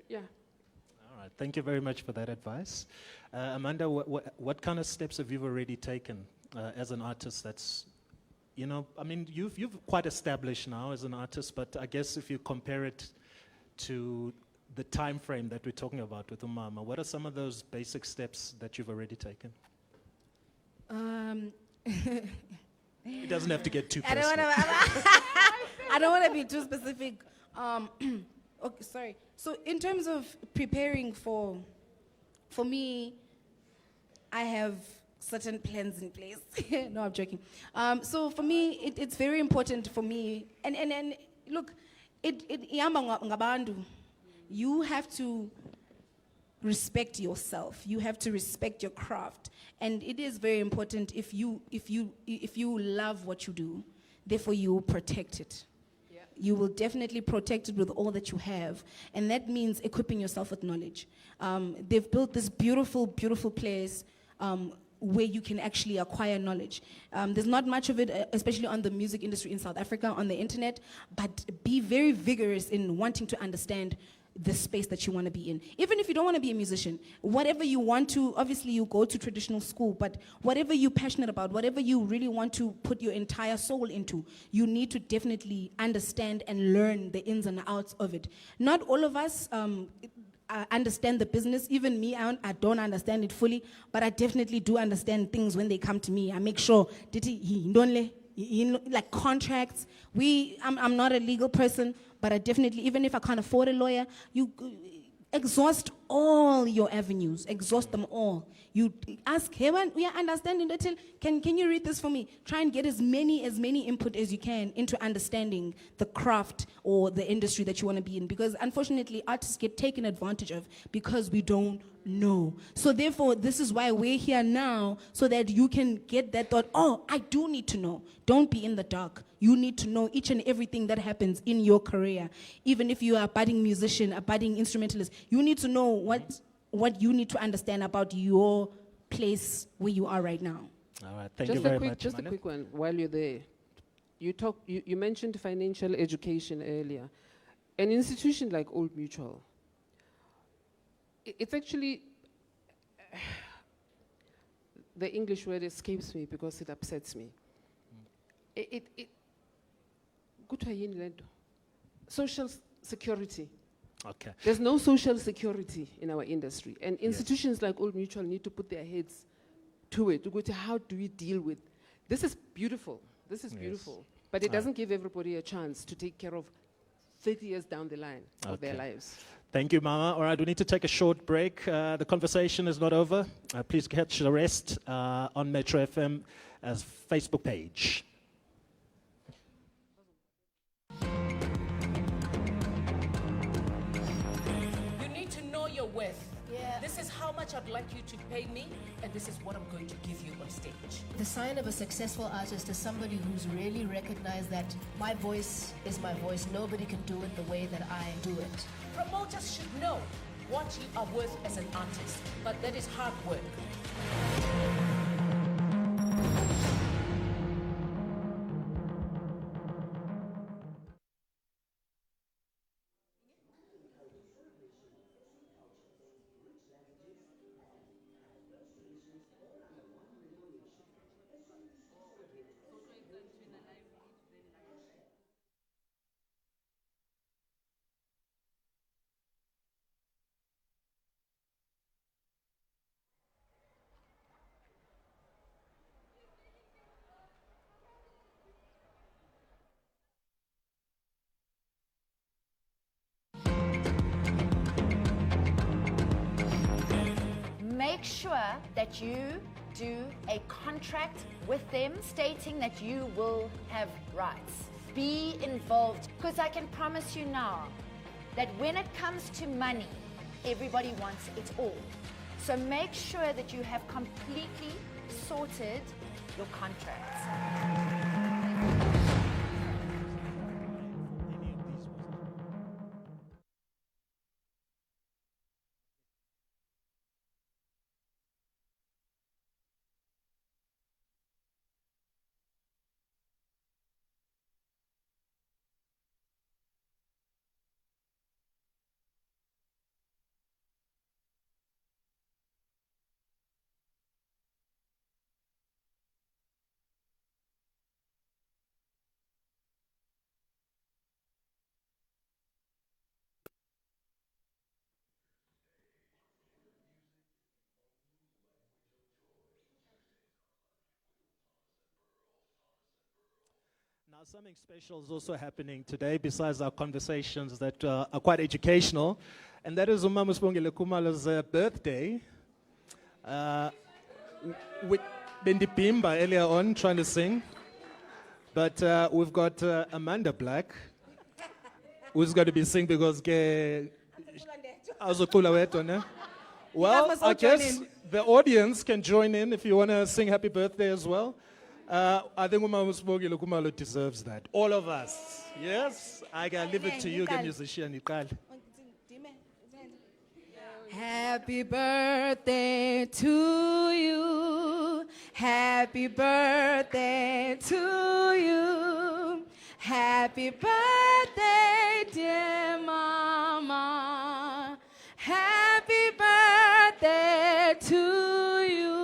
yeah. All right, thank you very much for that advice. Amanda, what kind of steps have you already taken as an artist that's, you've quite established now as an artist, but I guess if you compare it to the time frame that we're talking about with Umama, what are some of those basic steps that you've already taken? It doesn't have to get too personal. I don't want to be too specific. Okay, sorry. So in terms of preparing for me, I have certain plans in place. No, I'm joking. So for me, it's very important for me. And look, you have to respect yourself. You have to respect your craft. And it is very important if you love what you do, therefore you protect it. Yeah. You will definitely protect it with all that you have. And that means equipping yourself with knowledge. They've built this beautiful, beautiful place where you can actually acquire knowledge. There's not much of it, especially on the music industry in South Africa, on the internet, but be very vigorous in wanting to understand the space that you want to be in. Even if you don't want to be a musician, whatever you want to, obviously you go to traditional school, but whatever you're passionate about, whatever you really want to put your entire soul into, you need to definitely understand and learn the ins and outs of it. Not all of us understand the business. Even me, I don't understand it fully, but I definitely do understand things when they come to me. I make sure, like contracts, I'm not a legal person, but I definitely, even if I can't afford a lawyer, Exhaust all your avenues. Exhaust them all. You ask heaven, we are understanding that. Can you read this for me? Try and get as many input as you can into understanding the craft or the industry that you want to be in. Because unfortunately, artists get taken advantage of because we don't know. So therefore, this is why we're here now, so that you can get that thought, oh, I do need to know. Don't be in the dark. You need to know each and everything that happens in your career. Even if you are a budding musician, a budding instrumentalist, you need to know what you need to understand about your place where you are right now. All right, thank you very much. Just a quick one while you're there. You mentioned financial education earlier. An institution like Old Mutual, it's actually, the English word escapes me because it upsets me. Social security. Okay. There's no social security in our industry. And institutions like Old Mutual need to put their heads to it, to go to how do we deal with. This is beautiful. This is beautiful. But it doesn't give everybody a chance to take care of 30 years down the line of their lives. Thank you, Mama. All right, we need to take a short break. The conversation is not over. Please catch the rest on Metro FM as Facebook page. You need to know your worth. This is how much I'd like you to pay me, and this is what I'm going to give you on stage. The sign of a successful artist is somebody who's really recognized that my voice is my voice. Nobody can do it the way that I do it. Promoters should know what you are worth as an artist, but that is hard work. Make sure that you do a contract with them stating that you will have rights. Be involved, because I can promise you now that when it comes to money, everybody wants it all. So make sure that you have completely sorted your contracts. Now, something special is also happening today, besides our conversations that are quite educational, and that is Umama Sibongile Khumalo's birthday. With Bendi Bimba earlier on trying to sing, but we've got Amanda Black, who's going to be singing because well, I guess the audience can join in if you want to sing happy birthday as well. I think Umama Sibongile Khumalo deserves that. All of us. Yes? I can leave it to you, the musician. Happy birthday to you. Happy birthday to you. Happy birthday, dear Mama. Happy birthday to you.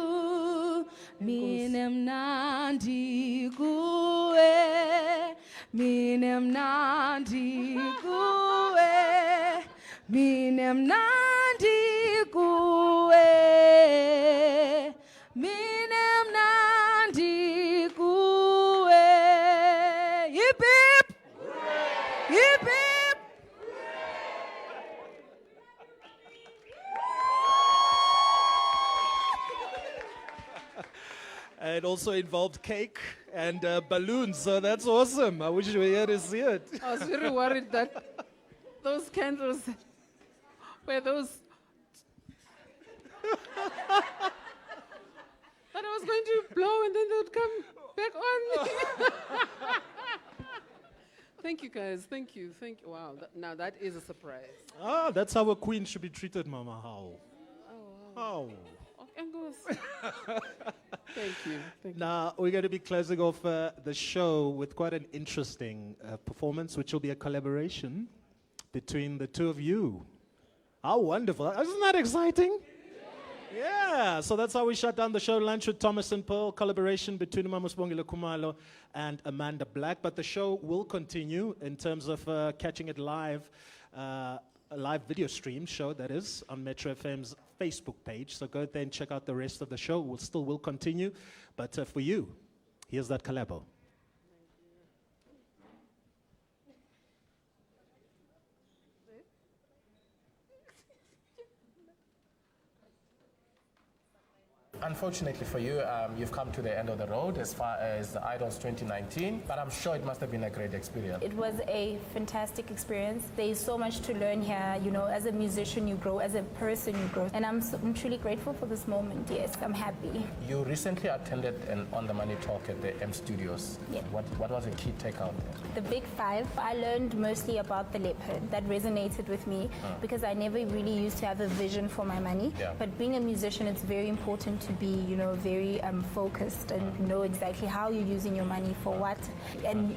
Minem nandi kuwe. Minem nandi kuwe. Minem nandi kuwe. Minem nandi kuwe. Hip hip. Hip hip. It also involved cake and balloons, so that's awesome. I wish you were here to see it. I was very worried that those candles were those. That I was going to blow and then they would come back on. Thank you, guys. Thank you. Thank you. Wow. Now that is a surprise. Ah, that's how a queen should be treated, Mama. How? How? Thank you. Thank Now, we're going to be closing off the show with quite an interesting performance, which will be a collaboration between the two of you. How wonderful. Isn't that exciting? Yeah, so that's how we shut down the show. Lunch with Thomas and Pearl, collaboration between Mama Sibongile Khumalo and Amanda Black. But the show will continue in terms of catching it live, a live video stream show, that is, on Metro FM's Facebook page. So go there and check out the rest of the show. We'll still will continue. But for you, here's that collabo. Unfortunately for you, you've come to the end of the road as far as the Idols 2019, but I'm sure it must have been a great experience. It was a fantastic experience. There's so much to learn here. You know, as a musician, you grow. As a person, you grow. And I'm truly grateful for this moment. Yes, I'm happy. You recently attended an On The Money talk at the M Studios. Yeah. What was the key takeout there? The big five, I learned mostly about the leopard. That resonated with me because I never really used to have a vision for my money. Yeah. But being a musician, it's very important to be, you know, very focused and know exactly how you're using your money for what. And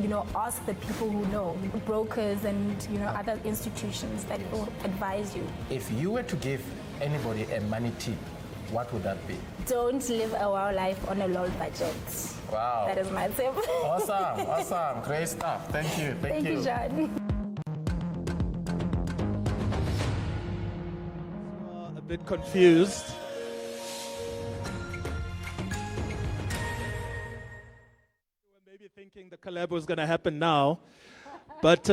you know, ask the people who know, brokers and, you know, other institutions that will advise you. If you were to give anybody a money tip, what would that be? Don't live a wild life on a low budget. Wow. That is my tip. Awesome, awesome. Great stuff. Thank you. Thank you, John. A bit confused. Maybe thinking the collab was going to happen now. But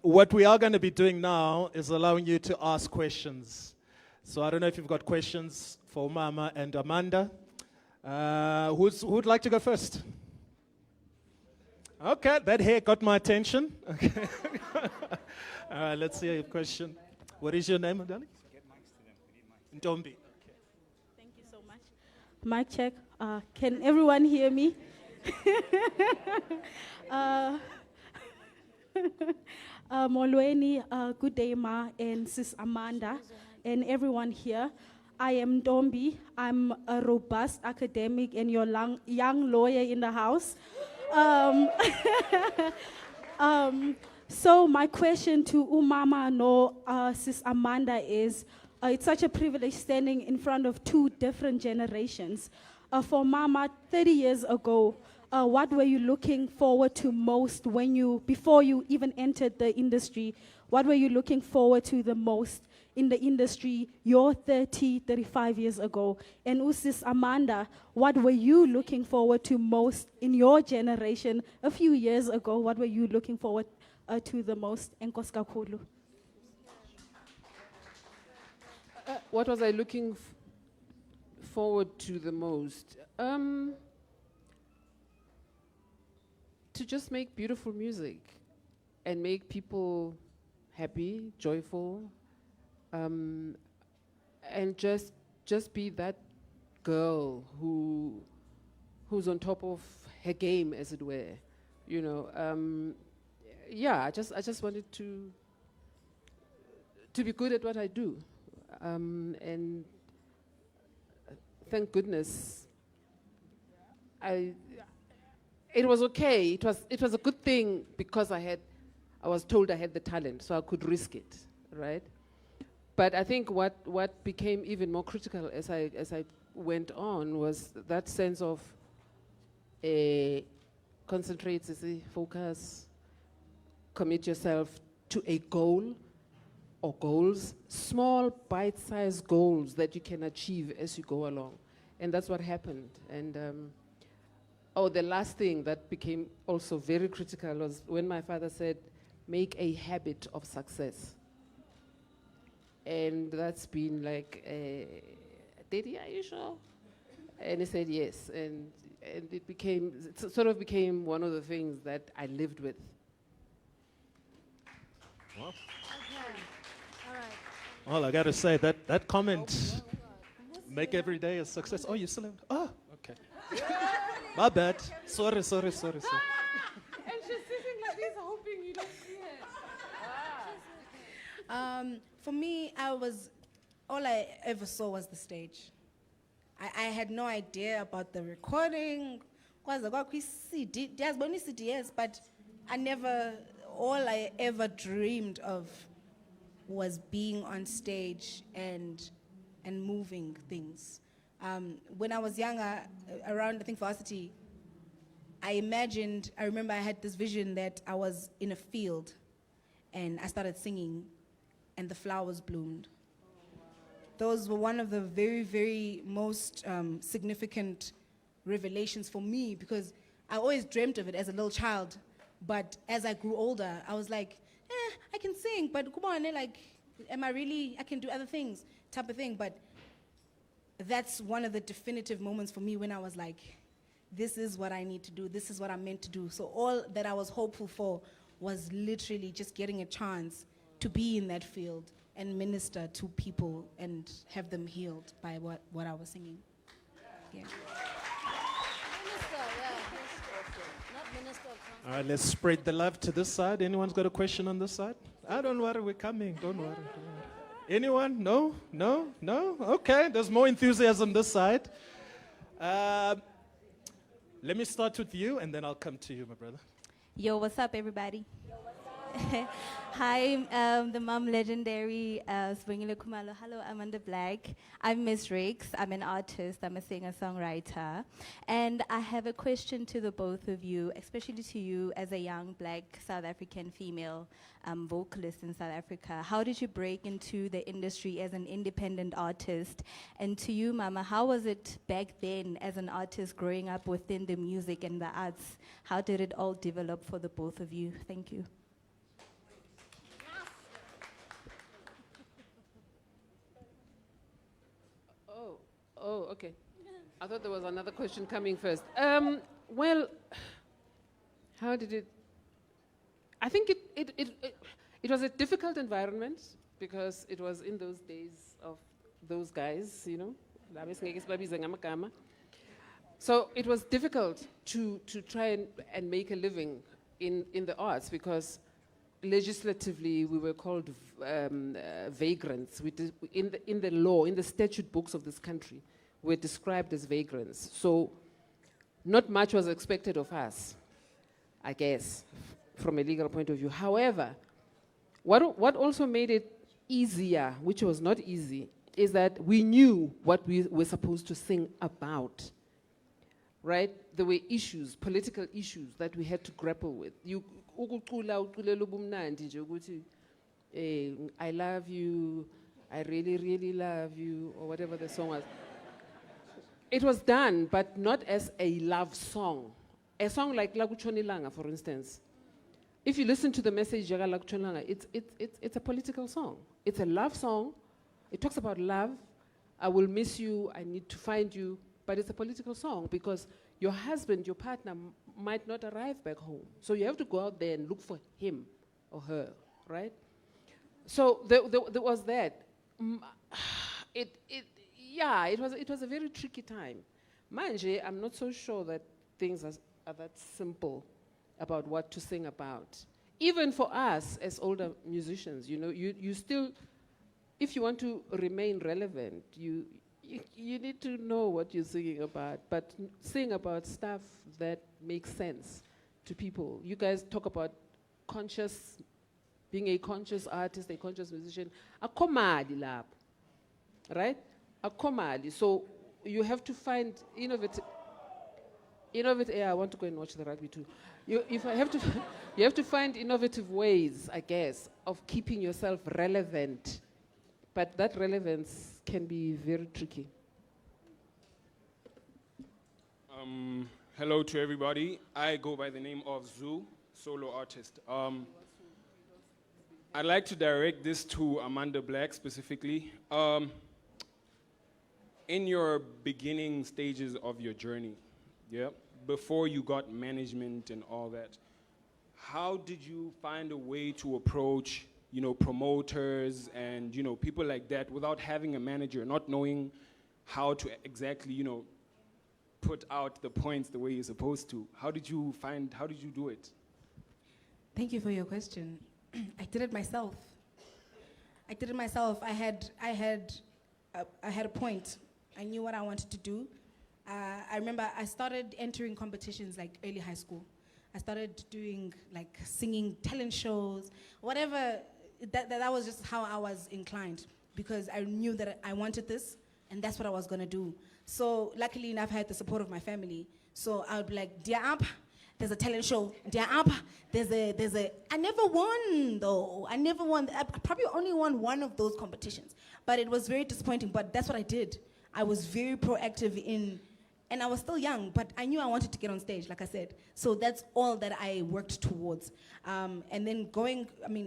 what we are going to be doing now is allowing you to ask questions. So I don't know if you've got questions for Mama and Amanda. Who'd like to go first? Okay, that hair got my attention. Okay. All right, let's see your question. What is your name, darling? Ntombi. Thank you so much. Mic check. Can everyone hear me? Molweni, good day, Ma, and Sis Amanda, and everyone here. I am Ntombi. I'm a robust academic and your young lawyer in the house. So my question to Umama no Sis Amanda is, it's such a privilege standing in front of two different generations. For Mama, 30 years ago, what were you looking forward to most before you even entered the industry? What were you looking forward to the most in the industry 35 years ago? And Usis Amanda, what were you looking forward to most in your generation a few years ago? What were you looking forward to the most? Enkosi kakhulu. What was I looking forward to the most? To just make beautiful music and make people happy, joyful, and just be that girl who's on top of her game, as it were. You know, yeah. I just wanted to be good at what I do, and thank goodness, it was okay. It was a good thing because I was told I had the talent, so I could risk it, right? But I think what became even more critical as I went on was that sense of concentrate, focus, commit yourself to a goal or goals, small bite-sized goals that you can achieve as you go along. And that's what happened. And the last thing that became also very critical was when my father said, make a habit of success. And that's been like, Daddy, are you sure? And he said yes, and it sort of became one of the things that I lived with. Well, Okay. All right. well, I got to say that comment, make every day a success. Oh, you still have, oh, okay. My bad. Sorry. And she's sitting like this, hoping you don't see her. For me, all I ever saw was the stage. I had no idea about the recording. CD, yes, but all I ever dreamed of was being on stage and moving things. When I was younger, around I think varsity, I remember I had this vision that I was in a field and I started singing and the flowers bloomed. Those were one of the very, very most significant revelations for me, because I always dreamt of it as a little child. But as I grew older, I was like, I can sing, but come on, am I really, I can do other things, type of thing. But that's one of the definitive moments for me when I was like, this is what I need to do, this is what I'm meant to do. So all that I was hopeful for was literally just getting a chance to be in that field and minister to people and have them healed by what I was singing. Yeah. Minister, yeah. Not minister of All right, let's spread the love to this side. Anyone's got a question on this side? Don't worry, we're coming. Don't worry. Anyone? No? Okay, there's more enthusiasm this side. Let me start with you, and then I'll come to you, my brother. Yo, what's up, everybody? Hi, the mom legendary Sibongile Khumalo. Hello, Amanda Black. I'm Miss Rix. I'm an artist. I'm a singer-songwriter. And I have a question to the both of you, especially to you as a young Black South African female vocalist in South Africa. How did you break into the industry as an independent artist? And to you, Mama, how was it back then as an artist growing up within the music and the arts? How did it all develop for the both of you? Thank you. Oh, okay. I thought there was another question coming first. Well, how did it? I think it was a difficult environment because it was in those days of those guys, you know. So it was difficult to try and make a living in the arts because legislatively we were called vagrants. In the law, in the statute books of this country, we're described as vagrants. So not much was expected of us, I guess, from a legal point of view. However, what also made it easier, which was not easy, is that we knew what we were supposed to sing about, right? There were issues, political issues that we had to grapple with. I love you, I really, really love you, or whatever the song was. It was done, but not as a love song. A song like Laguchonilanga, for instance. If you listen to the message, it's a political song. It's a love song. It talks about love. I will miss you. I need to find you. But it's a political song because your husband, your partner, might not arrive back home. So you have to go out there and look for him or her, right? So there was that. It was a very tricky time. Manje, I'm not so sure that things are that simple about what to sing about. Even for us as older musicians, you know, you still, if you want to remain relevant, you need to know what you're singing about, but sing about stuff that makes sense to people. You guys talk about being a conscious artist, a conscious musician. Akomali lab, right? Akomali. So you have to find innovative. I want to go and watch the rugby too. You have to find innovative ways, I guess, of keeping yourself relevant. But that relevance can be very tricky. Hello to everybody. I go by the name of Zoo, solo artist. I'd like to direct this to Amanda Black specifically. in your beginning stages of your journey, yeah, before you got management and all that, how did you find a way to approach, promoters and, people like that without having a manager, not knowing how to exactly, put out the points the way you're supposed to? How did you do it? Thank you for your question. I did it myself. I had a point. I knew what I wanted to do. I remember I started entering competitions like early high school. I started doing like singing talent shows, whatever. That was just how I was inclined, because I knew that I wanted this and that's what I was gonna do. So luckily enough, I had the support of my family. So I would be like, dear Amp, there's a talent show. Dear Amp, there's a. I never won though. I probably only won one of those competitions, but it was very disappointing. But that's what I did. I was very proactive and I was still young, but I knew I wanted to get on stage, like I said. So that's all that I worked towards. And then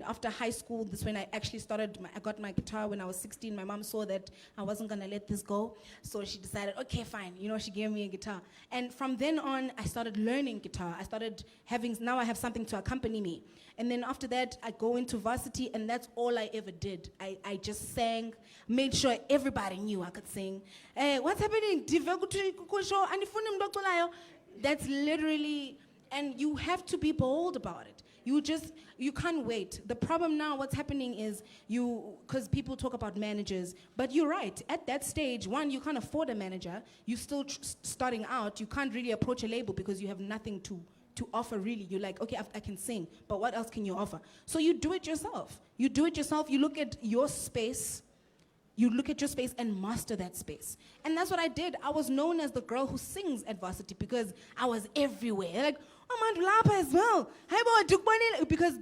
after high school, that's when I actually I got my guitar when I was 16. My mom saw that I wasn't gonna let this go. So she decided, okay, fine. She gave me a guitar. And from then on, I started learning guitar. Now I have something to accompany me. And then after that, I go into varsity, and that's all I ever did. I just sang, made sure everybody knew I could sing. What's happening? That's literally, and you have to be bold about it. You can't wait. The problem now, what's happening is because people talk about managers, but you're right. At that stage, one, you can't afford a manager. You're still starting out. You can't really approach a label because you have nothing to offer, really. You're like, okay, I can sing, but what else can you offer? So you do it yourself. You look at your space. You look at your space and master that space. And that's what I did. I was known as the girl who sings at varsity because I was everywhere. Like, oh, man, Lapa as well. Because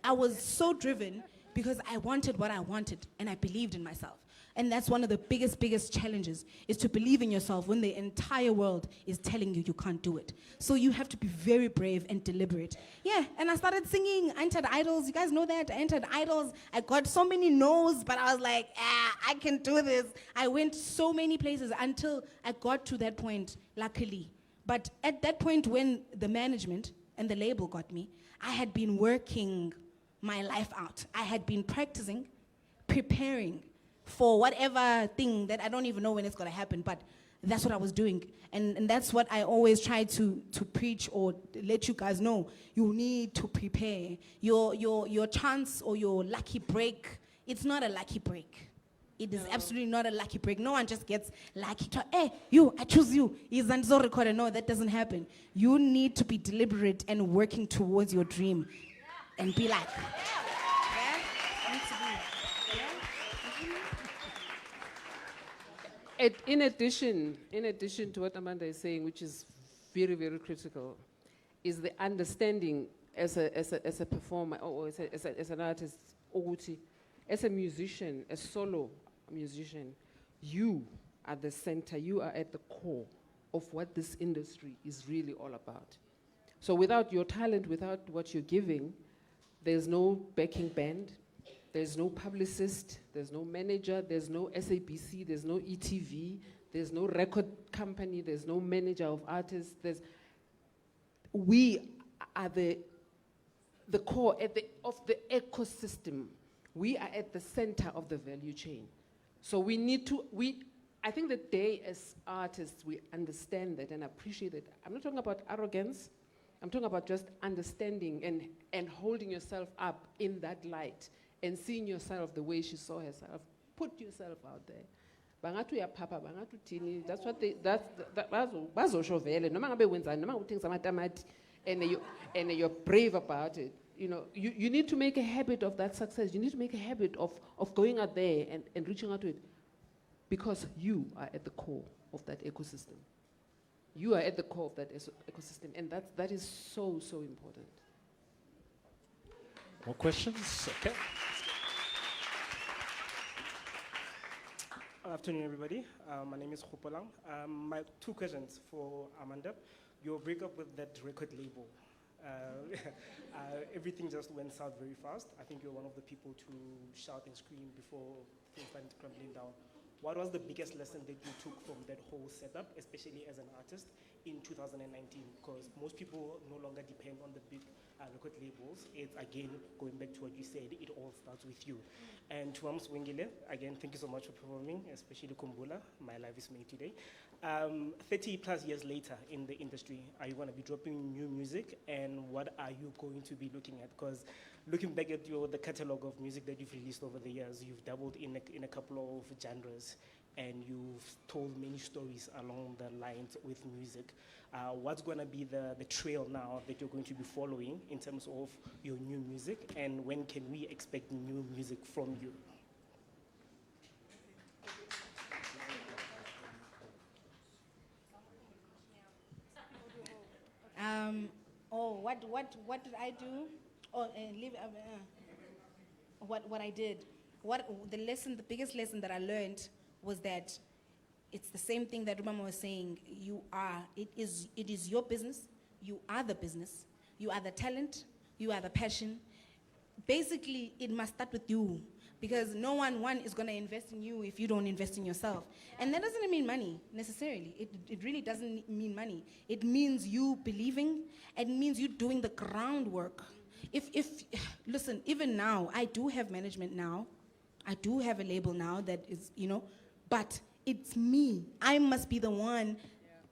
I was so driven because I wanted what I wanted and I believed in myself. And that's one of the biggest challenges, is to believe in yourself when the entire world is telling you can't do it. So you have to be very brave and deliberate. Yeah, and I started singing. I entered Idols. You guys know that? I entered Idols. I got so many no's, but I was like, I can do this. I went so many places until I got to that point, luckily. But at that point when the management and the label got me, I had been working my life out. I had been practicing, preparing for whatever thing that I don't even know when it's going to happen, but that's what I was doing. And that's what I always try to preach or let you guys know. You need to prepare. Your chance or your lucky break, it's not a lucky break. It is absolutely not a lucky break. No one just gets lucky. Hey, I choose you. Isn't so recorded? No, that doesn't happen. You need to be deliberate and working towards your dream and be like, In addition to what Amanda is saying, which is very, very critical, is the understanding as a performer or as an artist, as a musician, a solo musician, you are the center, you are at the core of what this industry is really all about. So without your talent, without what you're giving, there's no backing band, there's no publicist, there's no manager, there's no SABC, there's no ETV, there's no record company, there's no manager of artists. We are the core of the ecosystem. We are at the center of the value chain. So I think that they as artists, we understand that and appreciate it. I'm not talking about arrogance. I'm talking about just understanding and holding yourself up in that light and seeing yourself the way she saw herself. Put yourself out there. Bangatu ya papa, bangatu tini. That's what bazosho vele. Noma ngabe wenzani, noma uthengisa amatamati, and you're brave about it. You need to make a habit of that success. You need to make a habit of going out there and reaching out to it, because you are at the core of that ecosystem. You are at the core of that ecosystem, and that is so, so important. More questions? Okay. Good afternoon, everybody. My name is Khupolang. My 2 questions for Amanda. Your breakup with that record label. Everything just went south very fast. I think you're one of the people to shout and scream before things started crumbling down. what was the biggest lesson that you took from that whole setup, especially as an artist in 2019? Because most people no longer depend on the big record labels. It's again, going back to what you said, it all starts with you. And to Sibongile, again, thank you so much for performing, especially Kumbula. My life is made today. 30 plus years later in the industry, are you going to be dropping new music? And what are you going to be looking at? Because looking back at the catalog of music that you've released over the years, you've dabbled in a couple of genres, and you've told many stories along the lines with music. What's going to be the trail now that you're going to be following in terms of your new music, and when can we expect new music from you? What did I do? What I did. The biggest lesson that I learned was that it's the same thing that Mama was saying. It is your business. You are the business. You are the talent. You are the passion. Basically, it must start with you, because no one is going to invest in you if you don't invest in yourself. And that doesn't mean money necessarily. It really doesn't mean money. It means you believing. It means you doing the groundwork. Listen, even now, I do have management now. I do have a label now that is, but it's me. I must be the one.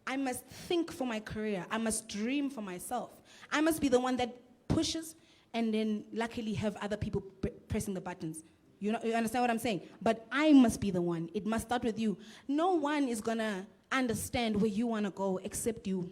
I must think for my career. I must dream for myself. I must be the one that pushes, and then luckily have other people pressing the buttons. You understand what I'm saying? But I must be the one. It must start with you. No one is going to understand where you want to go except you.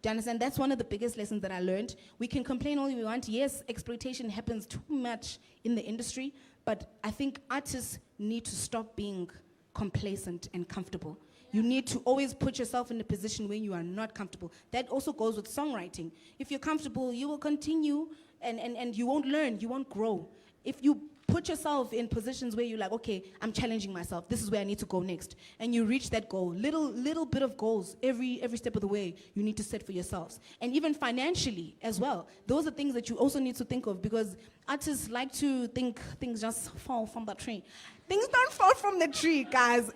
Do you understand? That's one of the biggest lessons that I learned. We can complain all we want. Yes, exploitation happens too much in the industry, but I think artists need to stop being complacent and comfortable. You need to always put yourself in a position where you are not comfortable. That also goes with songwriting. If you're comfortable, you will continue, and you won't learn, you won't grow. If you put yourself in positions where you're like, okay, I'm challenging myself, this is where I need to go next, and you reach that goal, little bit of goals every step of the way you need to set for yourselves. And even financially as well, those are things that you also need to think of, because artists like to think things just fall from the tree. Things don't fall from the tree, guys.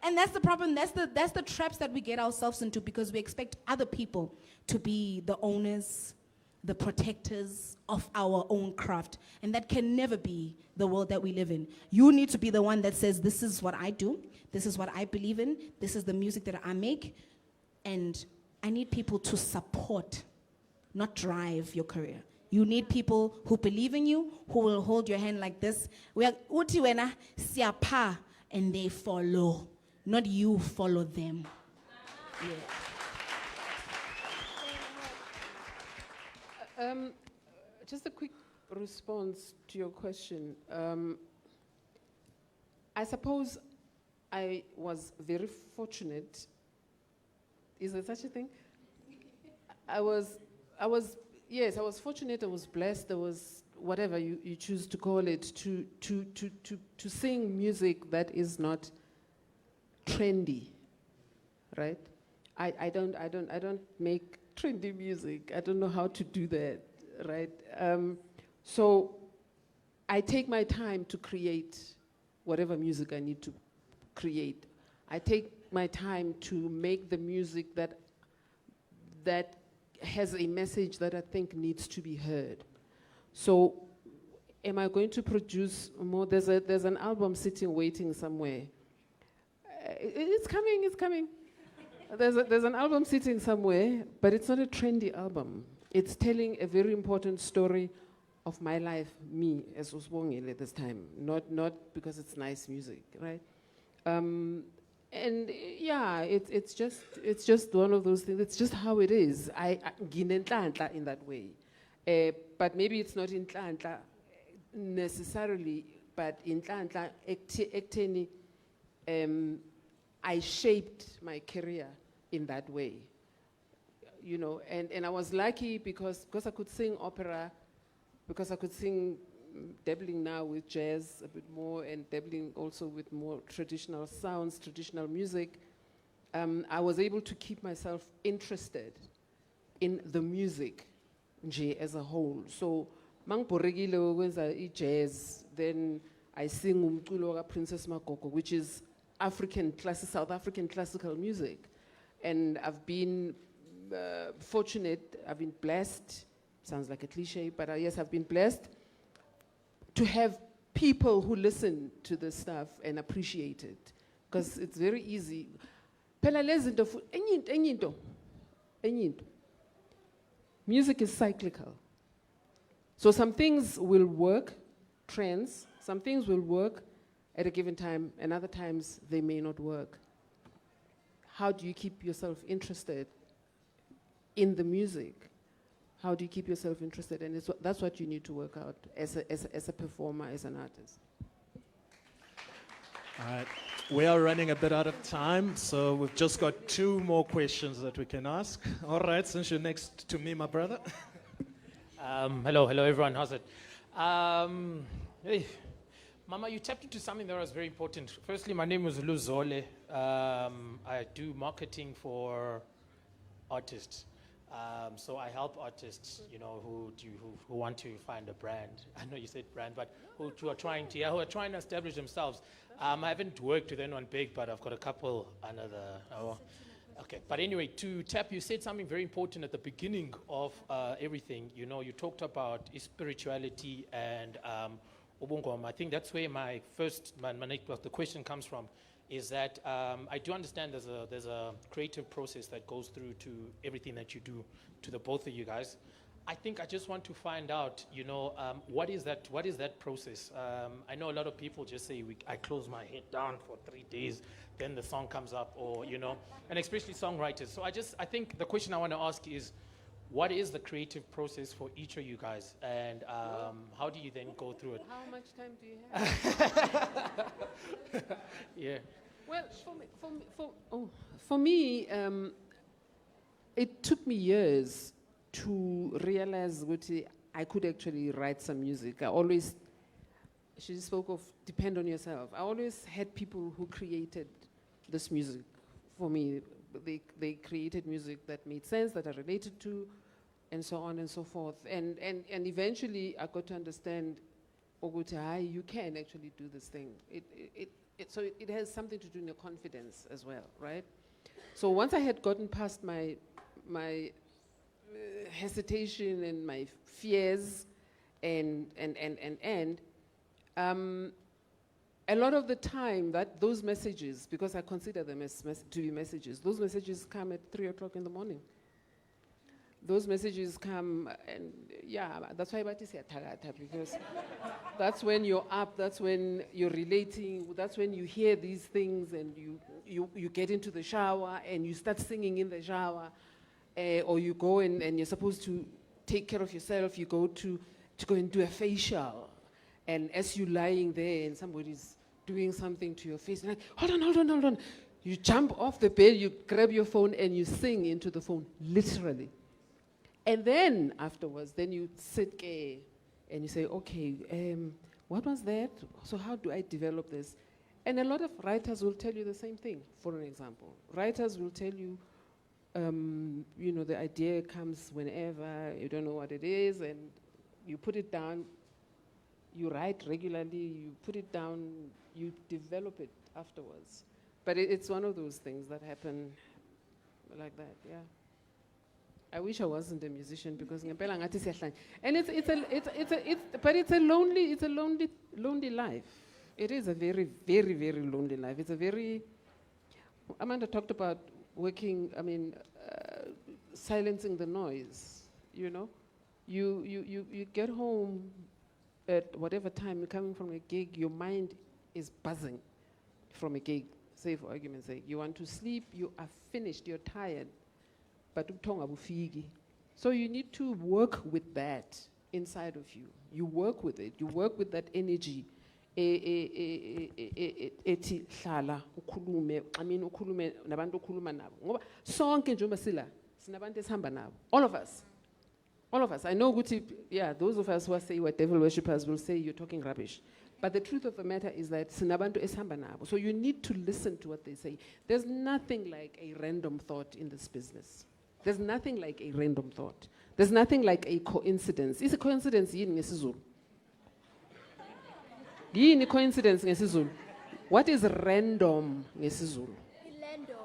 And that's the problem. That's the traps that we get ourselves into, because we expect other people to be the owners, the protectors of our own craft. And that can never be the world that we live in. You need to be the one that says, this is what I do, this is what I believe in, this is the music that I make, and I need people to support, not drive your career. You need people who believe in you, who will hold your hand like this. We are uti wena siapa, and they follow, not you follow them. Yeah. Just a quick response to your question. I suppose I was very fortunate. Is there such a thing? I was fortunate, I was blessed, I was whatever you choose to call it, to sing music that is not trendy, right? I don't make trendy music. I don't know how to do that, right? So I take my time to create whatever music I need to create. I take my time to make the music that has a message that I think needs to be heard. So am I going to produce more? There's an album sitting waiting somewhere. It's coming. There's an album sitting somewhere, but it's not a trendy album. It's telling a very important story of my life, me as Sibongile at this time, not because it's nice music, right? And yeah, it's just one of those things. It's just how it is. I ginenhlanhla in that way, but maybe it's not in nhlanhla necessarily, but in nhlanhla ekutheni I shaped my career in that way, you know. And I was lucky because I could sing opera, because I could sing, dabbling now with jazz a bit more, and dabbling also with more traditional sounds, traditional music. I was able to keep myself interested in the music nje as a whole. So mangibhorekile ukwenza jazz, then I sing umculo ka Princess Makoko, which is South African classical music. And I've been fortunate, I've been blessed, sounds like a cliche, but yes, I've been blessed to have people who listen to this stuff and appreciate it. Because it's very easy. Phela lezi zinto enye into. Music is cyclical. So some things will work, trends, some things will work at a given time, and other times they may not work. How do you keep yourself interested in the music? How do you keep yourself interested? And that's what you need to work out as a performer, as an artist. All right. We are running a bit out of time, so we've just got 2 more questions that we can ask. All right, since you're next to me, my brother. Hello everyone, how's it? Hey, Mama, you tapped into something that was very important. Firstly, my name is Luzole. I do marketing for artists. So I help artists, who want to find a brand. I know you said brand, but who are trying to establish themselves. I haven't worked with anyone big, but I've got a couple under the. Okay, but anyway, to tap, you said something very important at the beginning of everything. You talked about spirituality and ubungoma. I think that's where the question comes from. Is that I do understand there's a creative process that goes through to everything that you do, to the both of you guys. I think I just want to find out, what is that process? I know a lot of people just say, I close my head down for 3 days, then the song comes up, or, and especially songwriters. So I think the question I want to ask is, what is the creative process for each of you guys, and how do you then go through it? How much time do you have? Yeah. Well, for me, it took me years to realize that I could actually write some music. She spoke of depend on yourself. I always had people who created this music for me. They created music that made sense, that I related to, and so on and so forth. And eventually I got to understand, you can actually do this thing. So it has something to do with your confidence as well, right? So once I had gotten past my hesitation and my fears and a lot of the time that those messages, because I consider them to be messages, those messages come at 3 o'clock in the morning. Those messages come, and that's why because that's when you're up, that's when you're relating, that's when you hear these things, and you get into the shower and you start singing in the shower, or you go and you're supposed to take care of yourself, you go to go and do a facial, and as you're lying there and somebody's doing something to your face, and like, hold on, you jump off the bed, you grab your phone and you sing into the phone, literally. And then afterwards, then you sit and you say, okay, what was that? So how do I develop this? And a lot of writers will tell you the same thing, for an example. Writers will tell you, the idea comes whenever, you don't know what it is, and you put it down, you write regularly, you put it down, you develop it afterwards. But it's one of those things that happen like that, yeah. I wish I wasn't a musician because ngempela ngathi siyahlanya. And it's a lonely life. It is a very, very, very lonely life. It's a very, Amanda talked about working, silencing the noise, You get home at whatever time you're coming from a gig, your mind is buzzing from a gig. Say for argument's sake, you want to sleep, you are finished, you're tired. But so you need to work with that inside of you. You work with it. You work with that energy. Ethi hlala ukhulume, ukhulume nabantu okhuluma nabo. Ngoba sonke njengoba sila sinabantu esihamba nabo. All of us. I know ukuthi, those of us who say we're devil worshippers will say you're talking rubbish. But the truth of the matter is that sinabantu esihamba nabo. So you need to listen to what they say. There's nothing like a random thought in this business. There's nothing like a random thought. There's nothing like a coincidence. Is a coincidence yini ngesizulu? Yini coincidence ngesizulu? What is random ngesizulu? Random.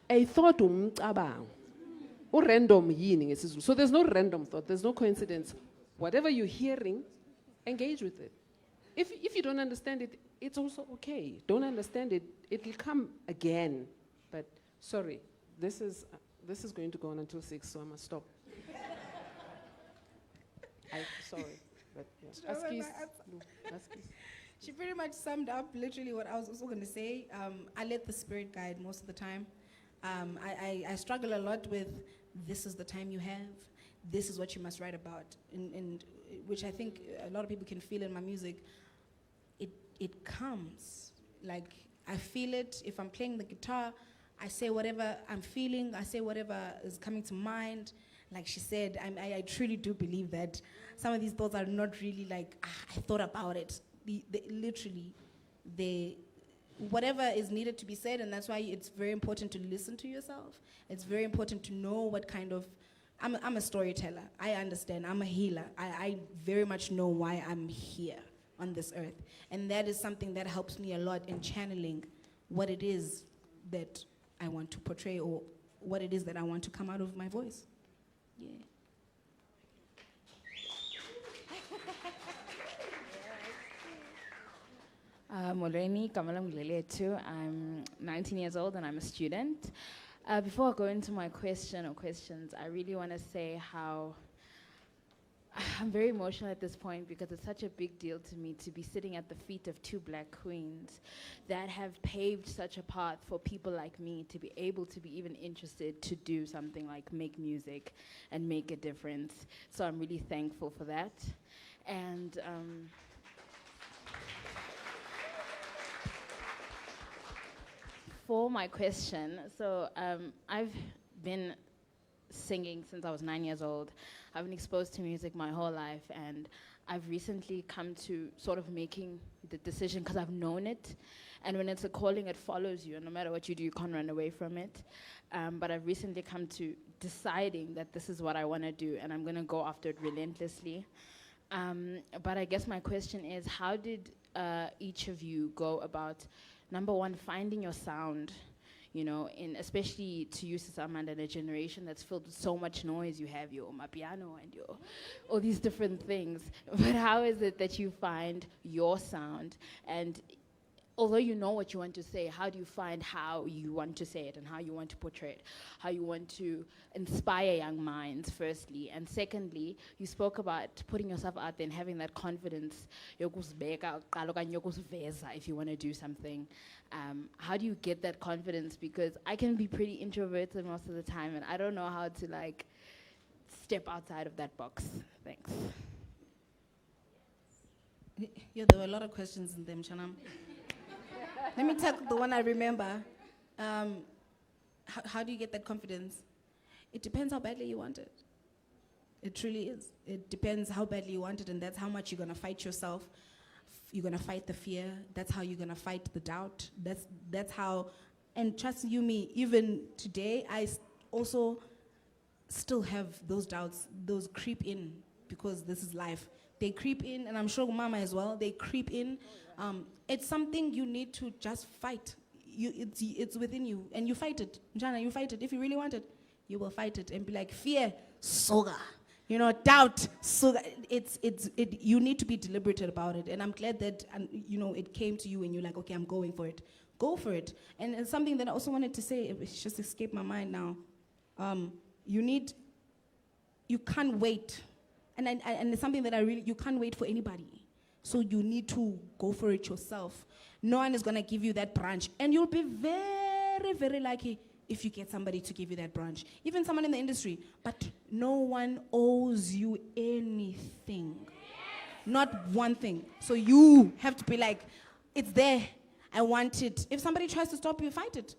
A thought umcabango. Random yini ngesizulu. So there's no random thought, there's no coincidence. Whatever you're hearing, engage with it. If you don't understand it, it's also okay. Don't understand it, it'll come again. But sorry, this is going to go on until 6, so I must stop. Sorry, but yeah. Askies, Askies. She pretty much summed up literally what I was also going to say. I let the spirit guide most of the time. I struggle a lot with this is the time you have, this is what you must write about, and which I think a lot of people can feel in my music. It comes, like I feel it. If I'm playing the guitar, I say whatever I'm feeling, I say whatever is coming to mind. Like she said, I truly do believe that some of these thoughts are not really like, I thought about it. Whatever is needed to be said, and that's why it's very important to listen to yourself. It's very important to know what kind of, I'm a storyteller. I understand, I'm a healer. I very much know why I'm here on this earth. And that is something that helps me a lot in channeling what it is that I want to portray or what it is that I want to come out of my voice. Yeah. Molweni Kamalam Gleletu. I'm 19 years old and I'm a student. Before I go into my question or questions, I really want to say how I'm very emotional at this point because it's such a big deal to me to be sitting at the feet of 2 black queens that have paved such a path for people like me to be able to be even interested to do something like make music and make a difference. So I'm really thankful for that. And for my question, so I've been singing since I was 9 years old. I've been exposed to music my whole life, and I've recently come to sort of making the decision because I've known it, and when it's a calling, it follows you, and no matter what you do, you can't run away from it. But I've recently come to deciding that this is what I want to do, and I'm going to go after it relentlessly. But I guess my question is, how did each of you go about, number one, finding your sound? You know, especially to you, Sister Amanda, in a generation that's filled with so much noise. You have your mapiano and your all these different things. But how is it that you find your sound? And although you know what you want to say, how do you find how you want to say it and how you want to portray it? How you want to inspire young minds, firstly. And secondly, you spoke about putting yourself out there and having that confidence if you want to do something. How do you get that confidence? Because I can be pretty introverted most of the time, and I don't know how to like step outside of that box. Thanks. Yeah, there were a lot of questions in them, Shanam. Let me tackle the one I remember. How do you get that confidence? It depends how badly you want it. It truly is. It depends how badly you want it, and that's how much you're going to fight yourself. You're going to fight the fear. That's how you're going to fight the doubt. That's how, and trust you me, even today, I also still have those doubts. Those creep in because this is life. They creep in, and I'm sure Mama as well, they creep in. It's something you need to just fight. It's within you, and you fight it. Jana, you fight it. If you really want it, you will fight it and be like, fear, soga. You know, doubt, so you need to be deliberate about it. And I'm glad that, it came to you and you're like, okay, I'm going for it. Go for it. And it's something that I also wanted to say, it's just escaped my mind now. You can't wait. And it's something that you can't wait for anybody. So you need to go for it yourself. No one is going to give you that branch. And you'll be very, very lucky if you get somebody to give you that branch. Even someone in the industry. But no one owes you anything. Not one thing. So you have to be like, it's there. I want it. If somebody tries to stop you, fight it.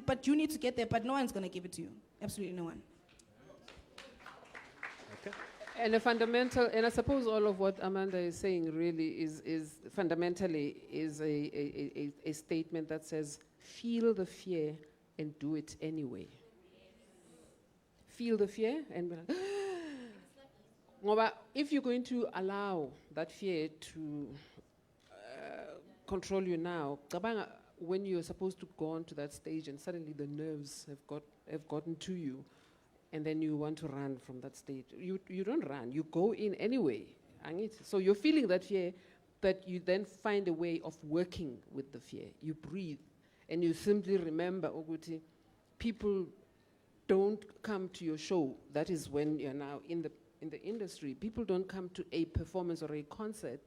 But you need to get there. But no one's going to give it to you. Absolutely no one. And a fundamental, and I suppose all of what Amanda is saying really is fundamentally is a statement that says, feel the fear and do it anyway. Feel the fear and be like, if you're going to allow that fear to control you now. Cabanga, when you're supposed to go on to that stage and suddenly the nerves have gotten to you, and then you want to run from that stage. You don't run, you go in anyway. So you're feeling that fear, but you then find a way of working with the fear. You breathe, and you simply remember, Oguti, people don't come to your show. That is when you're now in the industry. People don't come to a performance or a concert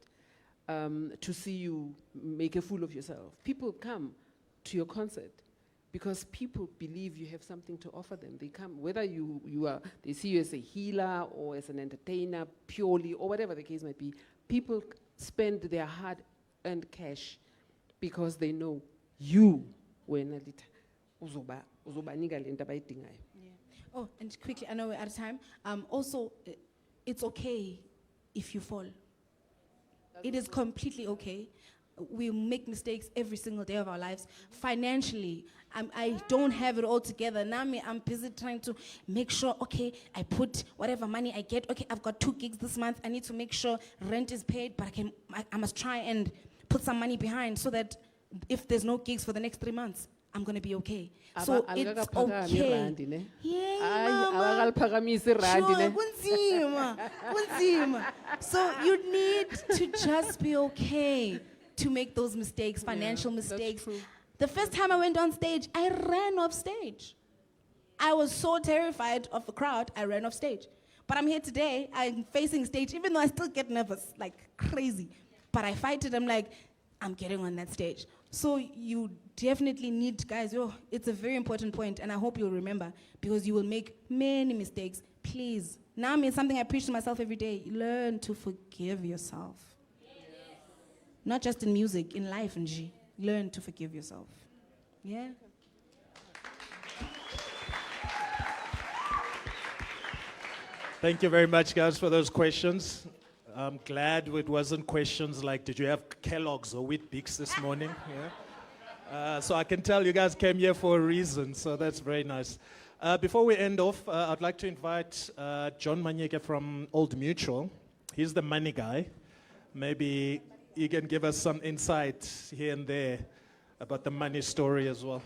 to see you make a fool of yourself. People come to your concert because people believe you have something to offer them. They come, whether they see you as a healer or as an entertainer purely, or whatever the case might be. People spend their hard-earned cash because they know you wena lita uzobanika lento abayidingayo. Oh, and quickly, I know we're out of time. Also, it's okay if you fall. It is completely okay. We make mistakes every single day of our lives. Financially, I don't have it all together. Now I'm busy trying to make sure, okay, I put whatever money I get. Okay, I've got 2 gigs this month. I need to make sure rent is paid, but I must try and put some money behind so that if there's no gigs for the next 3 months, I'm going to be okay. So it's okay. Yeah, Mama. So you need to just be okay to make those mistakes, financial mistakes. The first time I went on stage, I ran off stage. I was so terrified of the crowd, I ran off stage. But I'm here today, I'm facing stage, even though I still get nervous, like crazy. But I fight it, I'm like, I'm getting on that stage. So you definitely need, guys, it's a very important point, and I hope you'll remember, because you will make many mistakes. Please, now it's something I preach to myself every day. Learn to forgive yourself. Not just in music, in life, and learn to forgive yourself. Yeah? Thank you very much, guys, for those questions. I'm glad it wasn't questions like, did you have Kellogg's or Wheat Bix this morning? Yeah. So I can tell you guys came here for a reason, so that's very nice. Before we end off, I'd like to invite John Manyeke from Old Mutual. He's the money guy. Maybe he can give us some insight here and there about the money story as well.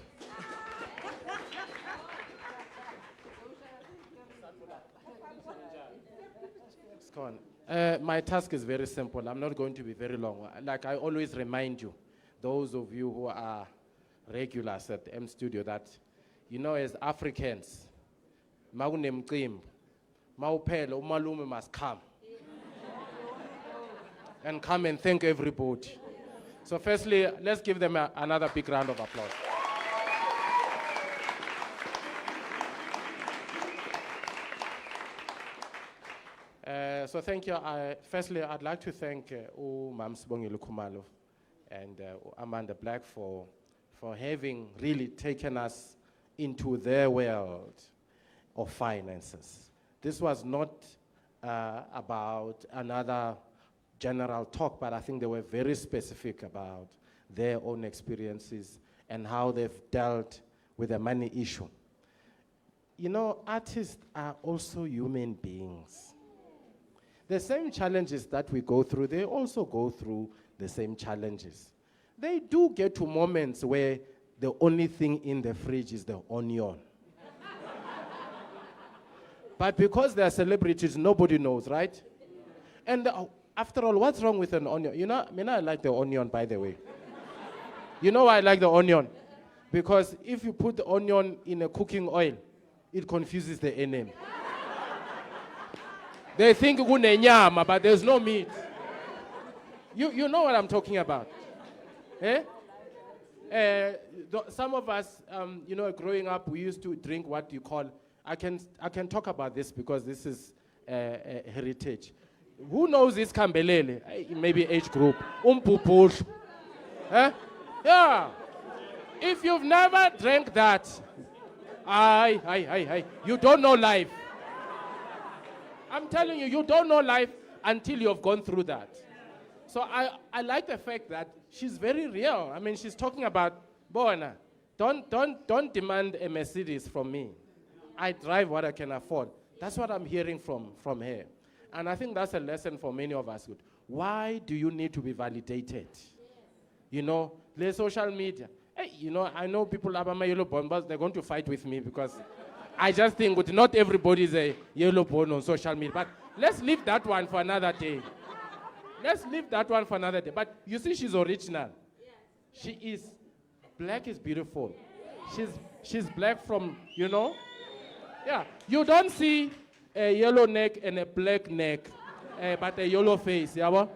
My task is very simple. I'm not going to be very long. Like I always remind you, those of you who are regulars at M Studio, that, you know, as Africans, umalume must come. And come and thank everybody. So firstly, let's give them another big round of applause. So thank you. Firstly, I'd like to thank Sibongile Khumalo and Amanda Black for having really taken us into their world of finances. This was not about another general talk, but I think they were very specific about their own experiences and how they've dealt with the money issue. You know, artists are also human beings. The same challenges that we go through, they also go through the same challenges. They do get to moments where the only thing in the fridge is the onion. But because they're celebrities, nobody knows, right? And after all, what's wrong with an onion? You know, I like the onion, by the way. You know why I like the onion? Because if you put the onion in a cooking oil, it confuses the enemy. They think nyama, but there's no meat. You know what I'm talking about. Eh? Some of us, you know, growing up, we used to drink what you call, I can talk about this because this is heritage. Who knows this Kambelele? Maybe age group. Eh? Yeah. If you've never drank that, you don't know life. I'm telling you, you don't know life until you've gone through that. So I like the fact that she's very real. I mean, she's talking about, Bona, don't demand a Mercedes from me. I drive what I can afford. That's what I'm hearing from her. And I think that's a lesson for many of us. Why do you need to be validated? you know, the social media. Hey, you know, I know people have my yellow bone, but they're going to fight with me because I just think that not everybody is a yellow bone on social media. But let's leave that one for another day. Let's leave that one for another day. But you see, she's original. She is. Black is beautiful. She's black from, you know. Yeah, you don't see a yellow neck and a black neck, but a yellow face, yeah?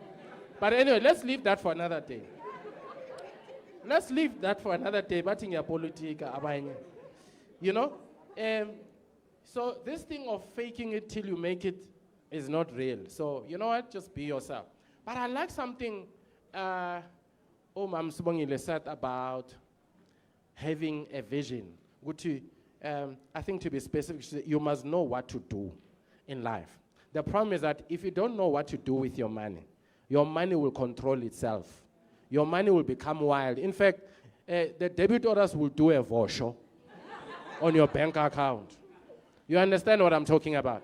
But anyway, let's leave that for another day. Let's leave that for another day, but in your politics, you know? So this thing of faking it till you make it is not real. So, you know what? Just be yourself. But I like something Ma'am Sibongile said about having a vision. I think to be specific, you must know what to do in life. The problem is that if you don't know what to do with your money will control itself. Your money will become wild. In fact, the debit orders will do a vosho on your bank account. You understand what I'm talking about?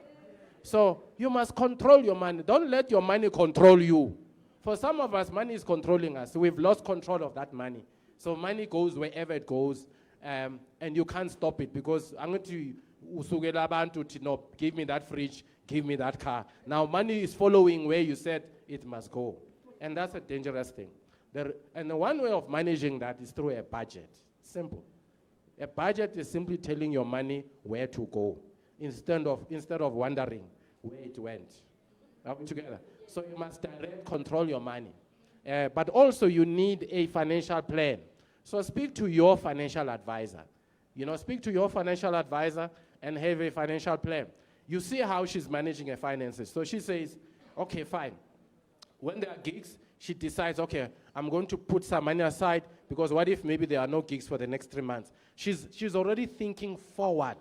So you must control your money. Don't let your money control you. For some of us, money is controlling us. We've lost control of that money. So money goes wherever it goes, and you can't stop it because I'm going to give me that fridge, give me that car. Now money is following where you said it must go. And that's a dangerous thing. And the one way of managing that is through a budget. Simple. A budget is simply telling your money where to go instead of wondering where it went. Are we together? So you must direct control your money. But also you need a financial plan. So speak to your financial advisor. You know, speak to your financial advisor and have a financial plan. You see how she's managing her finances. So she says, okay, fine. When there are gigs, she decides, okay, I'm going to put some money aside because what if maybe there are no gigs for the next 3 months? She's already thinking forward.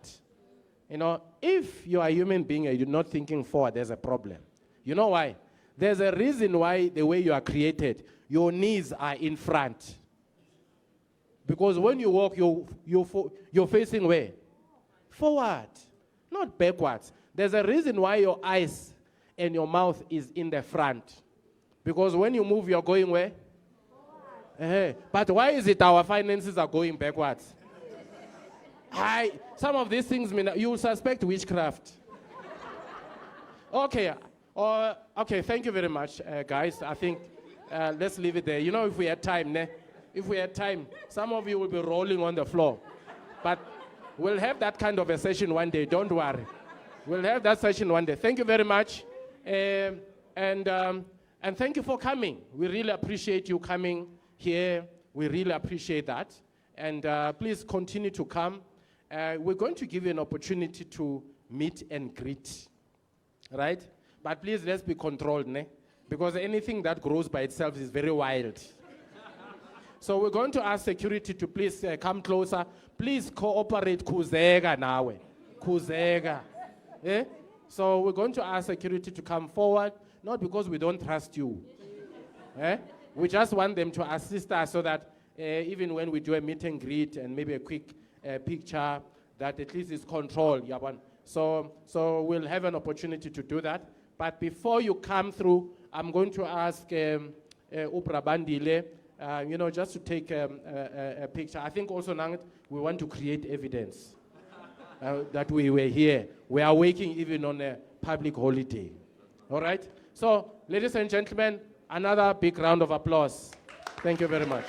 You know, if you are a human being and you're not thinking forward, there's a problem. You know why? There's a reason why the way you are created, your knees are in front. Because when you walk, you're facing where? Forward, not backwards. There's a reason why your eyes and your mouth is in the front. Because when you move, you're going where? But why is it our finances are going backwards? Some of these things, you will suspect witchcraft. Okay, thank you very much, guys. I think let's leave it there. You know, if we had time, some of you will be rolling on the floor. But we'll have that kind of a session one day, don't worry. We'll have that session one day. Thank you very much. And thank you for coming. We really appreciate you coming here. We really appreciate that. And please continue to come. We're going to give you an opportunity to meet and greet, right? But please, let's be controlled, ne? Because anything that grows by itself is very wild. So we're going to ask security to please come closer. Please cooperate, Kuzega nawe. Kuzega. Eh? So we're going to ask security to come forward, not because we don't trust you. Eh? We just want them to assist us so that even when we do a meet and greet and maybe a quick picture, that at least is controlled. So we'll have an opportunity to do that. But before you come through, I'm going to ask Uprabandile, just to take a picture. I think also now we want to create evidence that we were here. We are working even on a public holiday. All right? So, ladies and gentlemen, another big round of applause. Thank you very much.